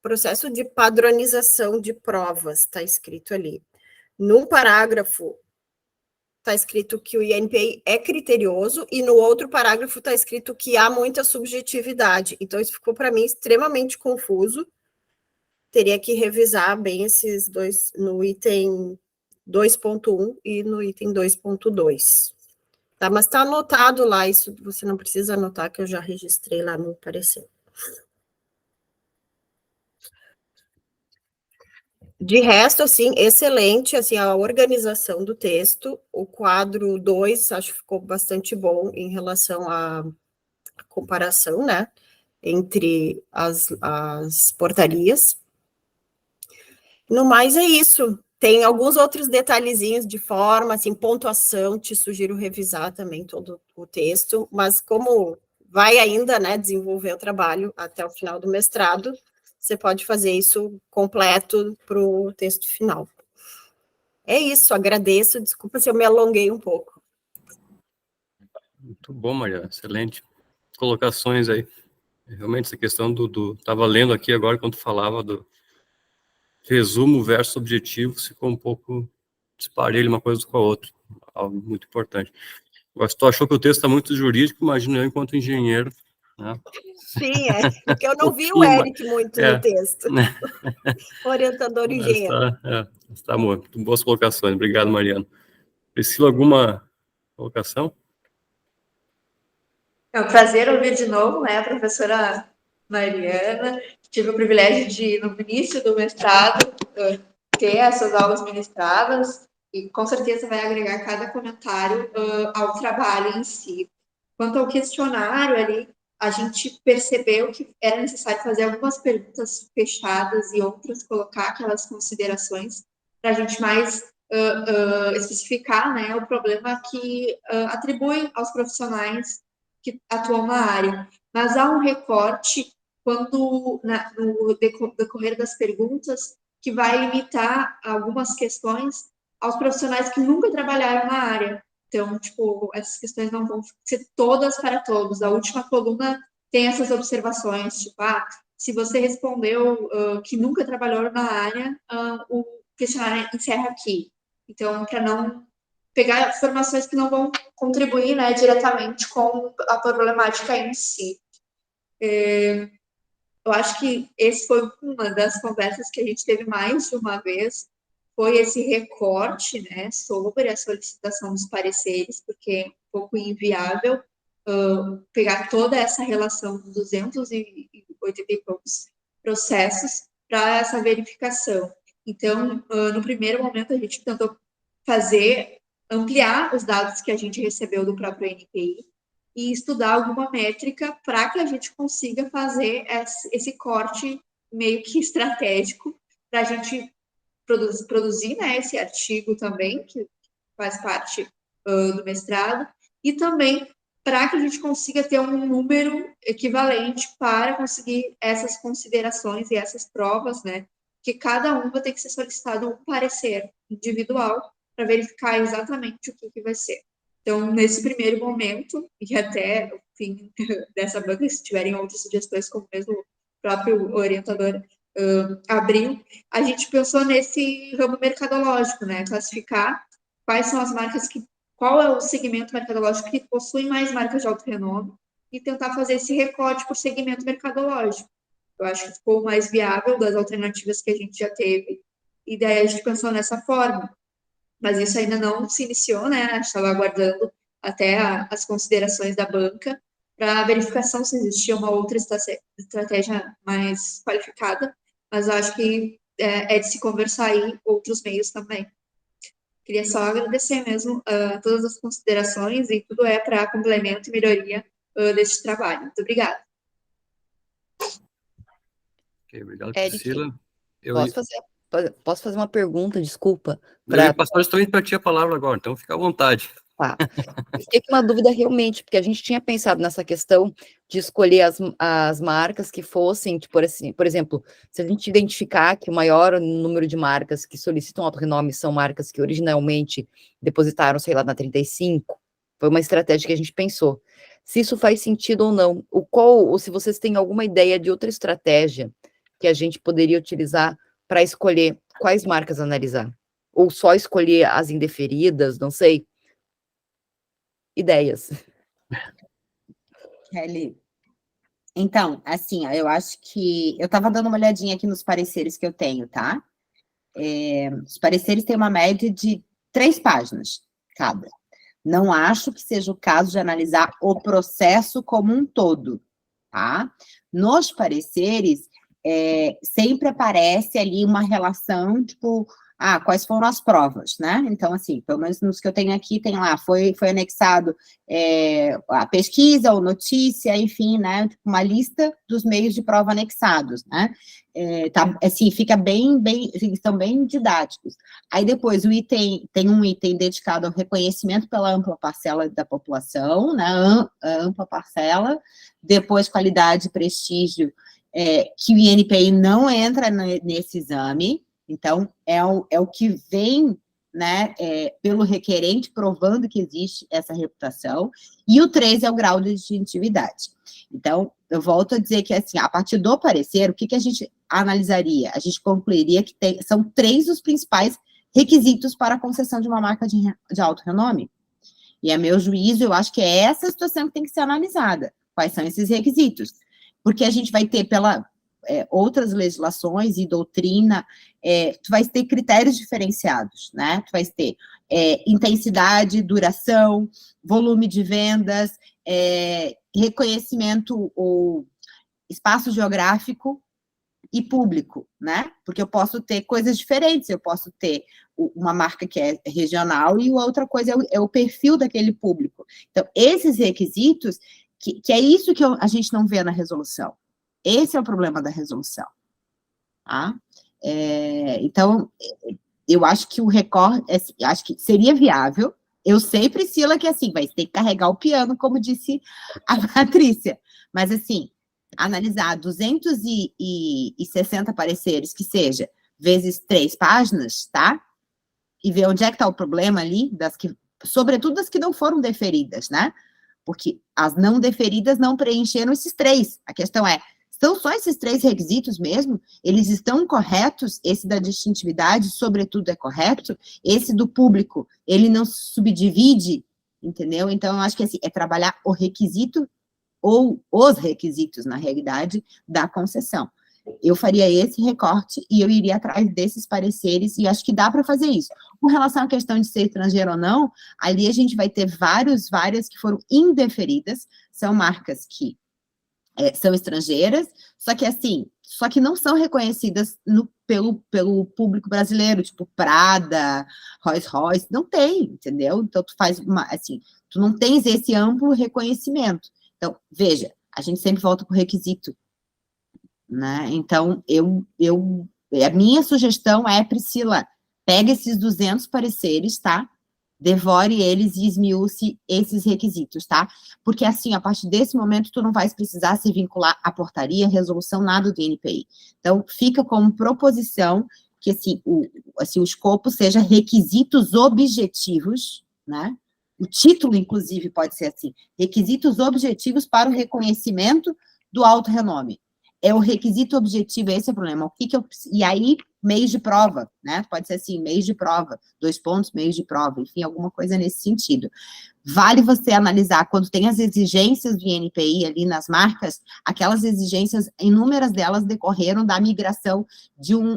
processo de padronização de provas, está escrito ali. Num parágrafo, está escrito que o INPI é criterioso, e no outro parágrafo está escrito que há muita subjetividade. Então, isso ficou para mim extremamente confuso. Teria que revisar bem esses dois, no item 2.1 e no item 2.2. Tá, mas está anotado lá, isso você não precisa anotar, que eu já registrei lá no parecer. De resto, assim, excelente, assim, a organização do texto, o quadro 2, acho que ficou bastante bom em relação à comparação, né, entre as portarias. No mais, é isso. Tem alguns outros detalhezinhos de forma, assim, pontuação, te sugiro revisar também todo o texto, mas como vai ainda, né, desenvolver o trabalho até o final do mestrado, você pode fazer isso completo para o texto final. É isso, agradeço, desculpa se eu me alonguei um pouco. Muito bom, Mariana, excelente colocações aí. Realmente, essa questão estava lendo aqui agora, quando falava do resumo versus objetivo, ficou um pouco disparelho uma coisa com a outra, algo muito importante. Agora, se tu achou que o texto está muito jurídico, imagino eu, enquanto engenheiro, né? Sim, porque eu não vi o Eric muito no texto. Orientador engenheiro. Está muito boas colocações. Obrigado, Mariana. Priscila, alguma colocação? É um prazer ouvir de novo, né, a professora Mariana. Tive o privilégio de, no início do mestrado, ter essas aulas ministradas, e com certeza vai agregar cada comentário ao trabalho em si. Quanto ao questionário ali, a gente percebeu que era necessário fazer algumas perguntas fechadas e outras colocar aquelas considerações para a gente mais especificar, né, o problema que atribuem aos profissionais que atuam na área. Mas há um recorte quando no decorrer das perguntas que vai limitar algumas questões aos profissionais que nunca trabalharam na área. Então, tipo, essas questões não vão ser todas para todos. A última coluna tem essas observações, tipo, se você respondeu que nunca trabalhou na área, o questionário encerra aqui. Então, para não pegar informações que não vão contribuir, né, diretamente com a problemática em si. Eu acho que esse foi uma das conversas que a gente teve mais de uma vez, foi esse recorte, né, sobre a solicitação dos pareceres, porque é um pouco inviável pegar toda essa relação dos 280 e poucos processos para essa verificação. Então, no primeiro momento, a gente tentou ampliar os dados que a gente recebeu do próprio NPI e estudar alguma métrica para que a gente consiga fazer esse corte meio que estratégico para a gente produzir, né, esse artigo também, que faz parte do mestrado, e também para que a gente consiga ter um número equivalente para conseguir essas considerações e essas provas, né, que cada uma tem que ser solicitado um parecer individual para verificar exatamente o que vai ser. Então, nesse primeiro momento, e até o fim dessa banca, se tiverem outras sugestões, como mesmo o próprio orientador abriu, a gente pensou nesse ramo mercadológico, né? Classificar quais são as marcas qual é o segmento mercadológico que possui mais marcas de alto renome e tentar fazer esse recorte por segmento mercadológico. Eu acho que ficou mais viável das alternativas que a gente já teve, e daí a gente pensou nessa forma. Mas isso ainda não se iniciou, né? A gente estava aguardando até as considerações da banca para a verificação se existia uma outra estratégia mais qualificada, mas eu acho que é de se conversar aí outros meios também. Queria só agradecer mesmo todas as considerações, e tudo é para complemento e melhoria deste trabalho. Muito obrigada. Ok, obrigado, Eric, Priscila. posso fazer uma pergunta, desculpa? Eu ia passar justamente para ti a palavra agora, então fica à vontade. Tá. Fiquei com uma dúvida realmente, porque a gente tinha pensado nessa questão de escolher as marcas que fossem, tipo assim, por exemplo, se a gente identificar que o maior número de marcas que solicitam alto renome são marcas que originalmente depositaram, sei lá, na 35, foi uma estratégia que a gente pensou. Se isso faz sentido ou não, ou se vocês têm alguma ideia de outra estratégia que a gente poderia utilizar para escolher quais marcas analisar, ou só escolher as indeferidas, não sei. Ideias. Kelly, então, assim, ó, eu acho que... Eu estava dando uma olhadinha aqui nos pareceres que eu tenho, tá? Os pareceres têm uma média de 3 páginas cada. Não acho que seja o caso de analisar o processo como um todo, tá? Nos pareceres, sempre aparece ali uma relação, tipo... quais foram as provas, né? Então, assim, pelo menos nos que eu tenho aqui, tem lá, foi anexado a pesquisa ou notícia, enfim, né? Tipo, uma lista dos meios de prova anexados, né? Tá, assim, estão bem didáticos. Aí depois tem um item dedicado ao reconhecimento pela ampla parcela da população, né? Ampla parcela, depois qualidade e prestígio, que o INPI não entra nesse exame. Então, é o que vem, né, pelo requerente, provando que existe essa reputação, e o 3 é o grau de distintividade. Então, eu volto a dizer que, assim, a partir do parecer, o que a gente analisaria? A gente concluiria que são 3 os principais requisitos para a concessão de uma marca de alto renome. E, a meu juízo, eu acho que é essa situação que tem que ser analisada. Quais são esses requisitos? Porque a gente vai ter, outras legislações e doutrina, tu vai ter critérios diferenciados, né? Tu vai ter intensidade, duração, volume de vendas, reconhecimento ou espaço geográfico e público, né? Porque eu posso ter coisas diferentes, eu posso ter uma marca que é regional e outra coisa é o perfil daquele público. Então, esses requisitos, que é isso que a gente não vê na resolução. Esse é o problema da resolução, tá? Então, eu acho que o recorte, acho que seria viável. Eu sei, Priscila, que assim, vai ter que carregar o piano, como disse a Patrícia, mas assim, analisar 260 pareceres, que seja, vezes 3 páginas, tá? E ver onde é que está o problema ali, sobretudo das que não foram deferidas, né? Porque as não deferidas não preencheram esses 3. A questão é, são só esses 3 requisitos mesmo? Eles estão corretos? Esse da distintividade, sobretudo, é correto? Esse do público, ele não se subdivide, entendeu? Então, eu acho que assim, é trabalhar o requisito, ou os requisitos, na realidade, da concessão. Eu faria esse recorte e eu iria atrás desses pareceres, e acho que dá para fazer isso. Com relação à questão de ser estrangeiro ou não, ali a gente vai ter várias que foram indeferidas, são marcas que são estrangeiras, só que não são reconhecidas pelo público brasileiro, tipo Prada, Rolls Royce, não tem, entendeu? Então, tu não tens esse amplo reconhecimento. Então, veja, a gente sempre volta para o requisito, né? Então, a minha sugestão é, Priscila, pega esses 200 pareceres, tá? Devore eles e esmiúce esses requisitos, tá? Porque, assim, a partir desse momento, tu não vais precisar se vincular à portaria, resolução, nada do INPI. Então, fica como proposição que, assim, o escopo seja requisitos objetivos, né? O título, inclusive, pode ser assim: requisitos objetivos para o reconhecimento do alto renome. É o requisito objetivo, esse é o problema. E aí, meios de prova, né? Pode ser assim, meios de prova, 2 pontos, meios de prova, enfim, alguma coisa nesse sentido. Vale você analisar, quando tem as exigências do INPI ali nas marcas, aquelas exigências, inúmeras delas decorreram da migração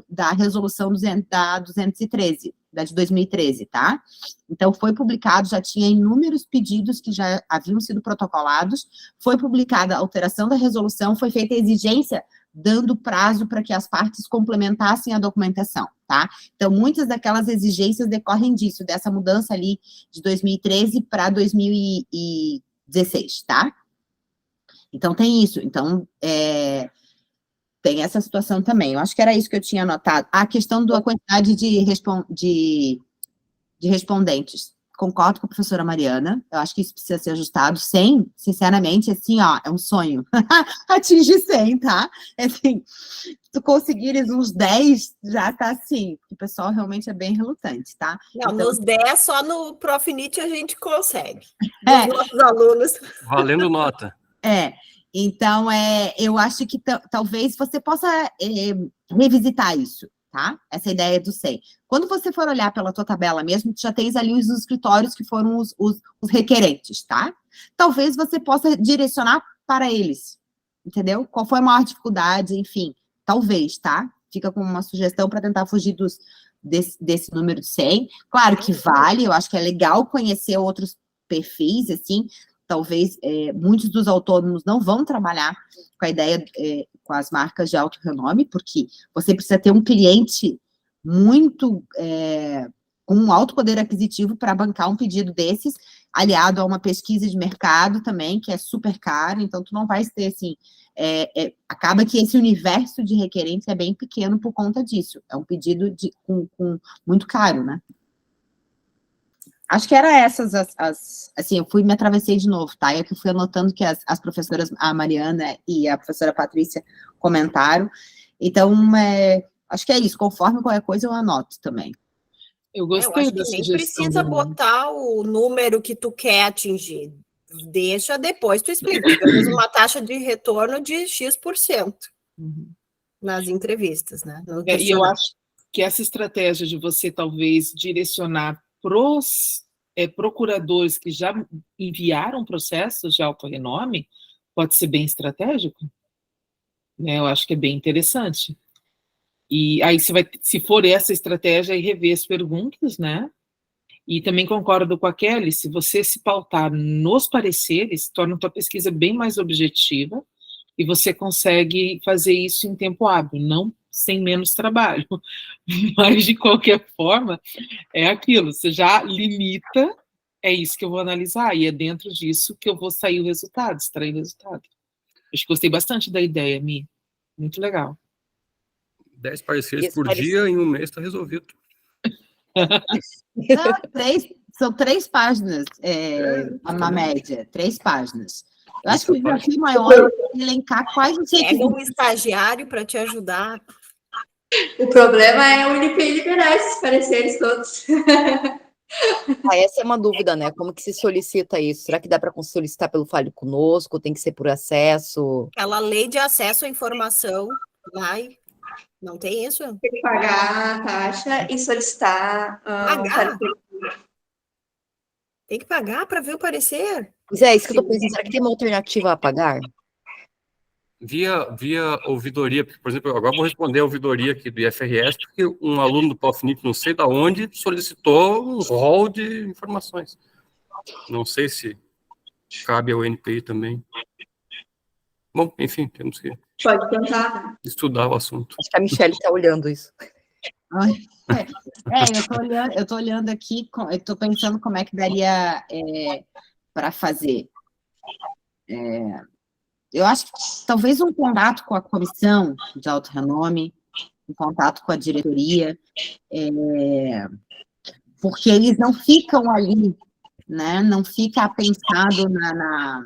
da resolução da 213, da de 2013, tá? Então, foi publicado, já tinha inúmeros pedidos que já haviam sido protocolados, foi publicada a alteração da resolução, foi feita a exigência dando prazo para que as partes complementassem a documentação, tá? Então, muitas daquelas exigências decorrem disso, dessa mudança ali de 2013 para 2016, tá? Então, tem isso. Então, tem essa situação também. Eu acho que era isso que eu tinha anotado. A questão da quantidade de respondentes. Concordo com a professora Mariana, eu acho que isso precisa ser ajustado. 100, sinceramente, assim, ó, é um sonho. Atingir 100, tá? Assim, se tu conseguires uns 10, já tá assim, o pessoal realmente é bem relutante, tá? Não, então, nos 10, só no Profinit a gente consegue. Dos nossos alunos. Valendo nota. Então, eu acho que talvez você possa revisitar isso, tá? Essa ideia do 100. Quando você for olhar pela tua tabela mesmo, tu já tens ali os escritórios que foram os requerentes, tá? Talvez você possa direcionar para eles, entendeu? Qual foi a maior dificuldade, enfim, talvez, tá? Fica com uma sugestão para tentar fugir desse número de 100. Claro que vale, eu acho que é legal conhecer outros perfis, assim, talvez muitos dos autônomos não vão trabalhar com a ideia, com as marcas de alto renome, porque você precisa ter um cliente muito, com um alto poder aquisitivo para bancar um pedido desses, aliado a uma pesquisa de mercado também, que é super caro, então tu não vai ter, assim, acaba que esse universo de requerentes é bem pequeno por conta disso, é um pedido com muito caro, né? Acho que era essas, assim, eu me atravessei de novo, tá? Eu que fui anotando que as professoras, a Mariana e a professora Patrícia comentaram. Então, acho que é isso, conforme qualquer coisa eu anoto também. Eu gostei da nem sugestão. Precisa botar o número que tu quer atingir. Deixa depois, tu explica. Tivemos uma taxa de retorno de X% nas entrevistas, né? E eu acho que essa estratégia de você talvez direcionar para os procuradores que já enviaram processos de alto renome pode ser bem estratégico, né? Eu acho que é bem interessante. E aí você vai, se for essa estratégia, aí rever as perguntas, né? E também concordo com a Kelly, se você se pautar nos pareceres, torna a tua pesquisa bem mais objetiva e você consegue fazer isso em tempo hábil, não sem menos trabalho. Mas, de qualquer forma, é aquilo, você já limita, é isso que eu vou analisar, e é dentro disso que eu vou sair o resultado, extrair o resultado. Acho que gostei bastante da ideia, Mi. Muito legal. 10 pareceres por dia, em um mês está resolvido. Não, são 3 páginas, na média, 3 páginas. Eu acho que o desafio maior é elencar quais os requisitos. Pega um estagiário para te ajudar. O problema é o INPI liberar esses pareceres todos. Essa é uma dúvida, né? Como que se solicita isso? Será que dá para solicitar pelo Fale Conosco? Tem que ser por acesso? Aquela lei de acesso à informação, vai. Não tem isso? Tem que pagar a taxa e solicitar. Pagar? Tem que pagar para ver o parecer? Pois é, isso que eu estou pensando. Será que tem uma alternativa a pagar? Via ouvidoria, porque, por exemplo, agora vou responder a ouvidoria aqui do IFRS, porque um aluno do Profinit, não sei de onde, solicitou um rol de informações. Não sei se cabe ao NPI também. Bom, enfim, temos que estudar o assunto. Acho que a Michelle está olhando isso. Eu estou olhando aqui, eu estou pensando como é que daria para fazer. Eu acho que talvez um contato com a comissão de alto renome, um contato com a diretoria, porque eles não ficam ali, né? Não fica pensado na...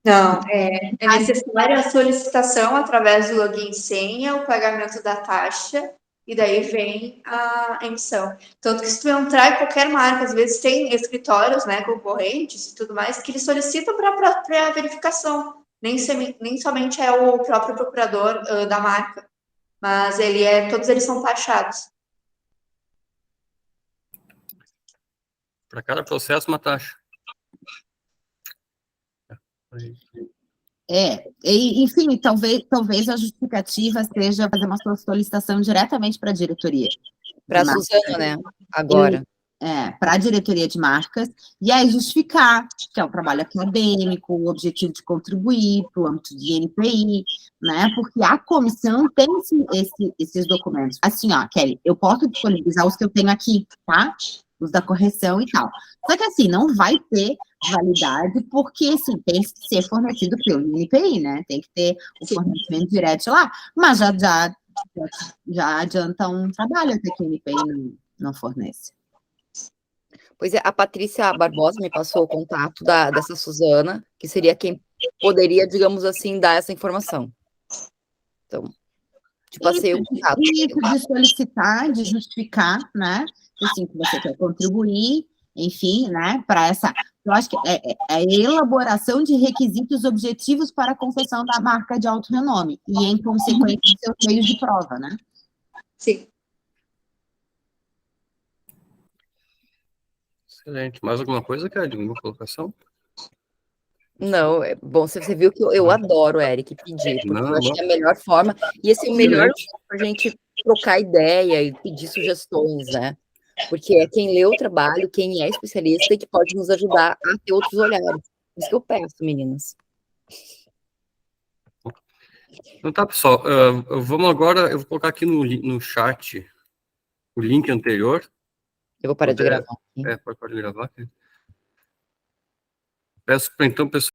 Não, é necessária a solicitação através do login e senha, o pagamento da taxa e daí vem a emissão. Tanto que se tu entrar em qualquer marca, às vezes tem escritórios, né, concorrentes e tudo mais, que eles solicitam para a própria verificação. Nem somente é o próprio procurador da marca, mas todos eles são taxados. Para cada processo, uma taxa. Enfim, talvez a justificativa seja fazer uma solicitação diretamente para a diretoria. Para a Suzana, né? Agora. Para a diretoria de marcas, e aí justificar que é um trabalho acadêmico, o objetivo de contribuir para o âmbito de NPI, né? Porque a comissão tem esses documentos. Assim, ó, Kelly, eu posso disponibilizar os que eu tenho aqui, tá? Os da correção e tal. Só que, assim, não vai ter validade, porque, assim, tem que ser fornecido pelo NPI, né? Tem que ter o fornecimento direto lá, mas já adianta um trabalho até que o NPI não fornece. Pois é, a Patrícia Barbosa me passou o contato dessa Suzana, que seria quem poderia, digamos assim, dar essa informação. Então, te passei o contato. Isso, de solicitar, de justificar, né? Assim, que você quer contribuir, enfim, né? Para essa... Eu acho que é a elaboração de requisitos objetivos para a concessão da marca de alto renome e, em consequência, seus meios de prova, né? Sim. Excelente. Mais alguma coisa, Kelly? Alguma colocação? Não, bom, você viu que eu adoro, Eric, pedir, porque eu acho que é a melhor forma, e esse é o melhor para a gente trocar ideia e pedir sugestões, né? Porque é quem lê o trabalho, quem é especialista, que pode nos ajudar a ter outros olhares. Isso que eu peço, meninas. Então tá, pessoal, vamos agora, eu vou colocar aqui no chat o link anterior. Eu vou parar de gravar aqui. Pode gravar. Peço para então, pessoal,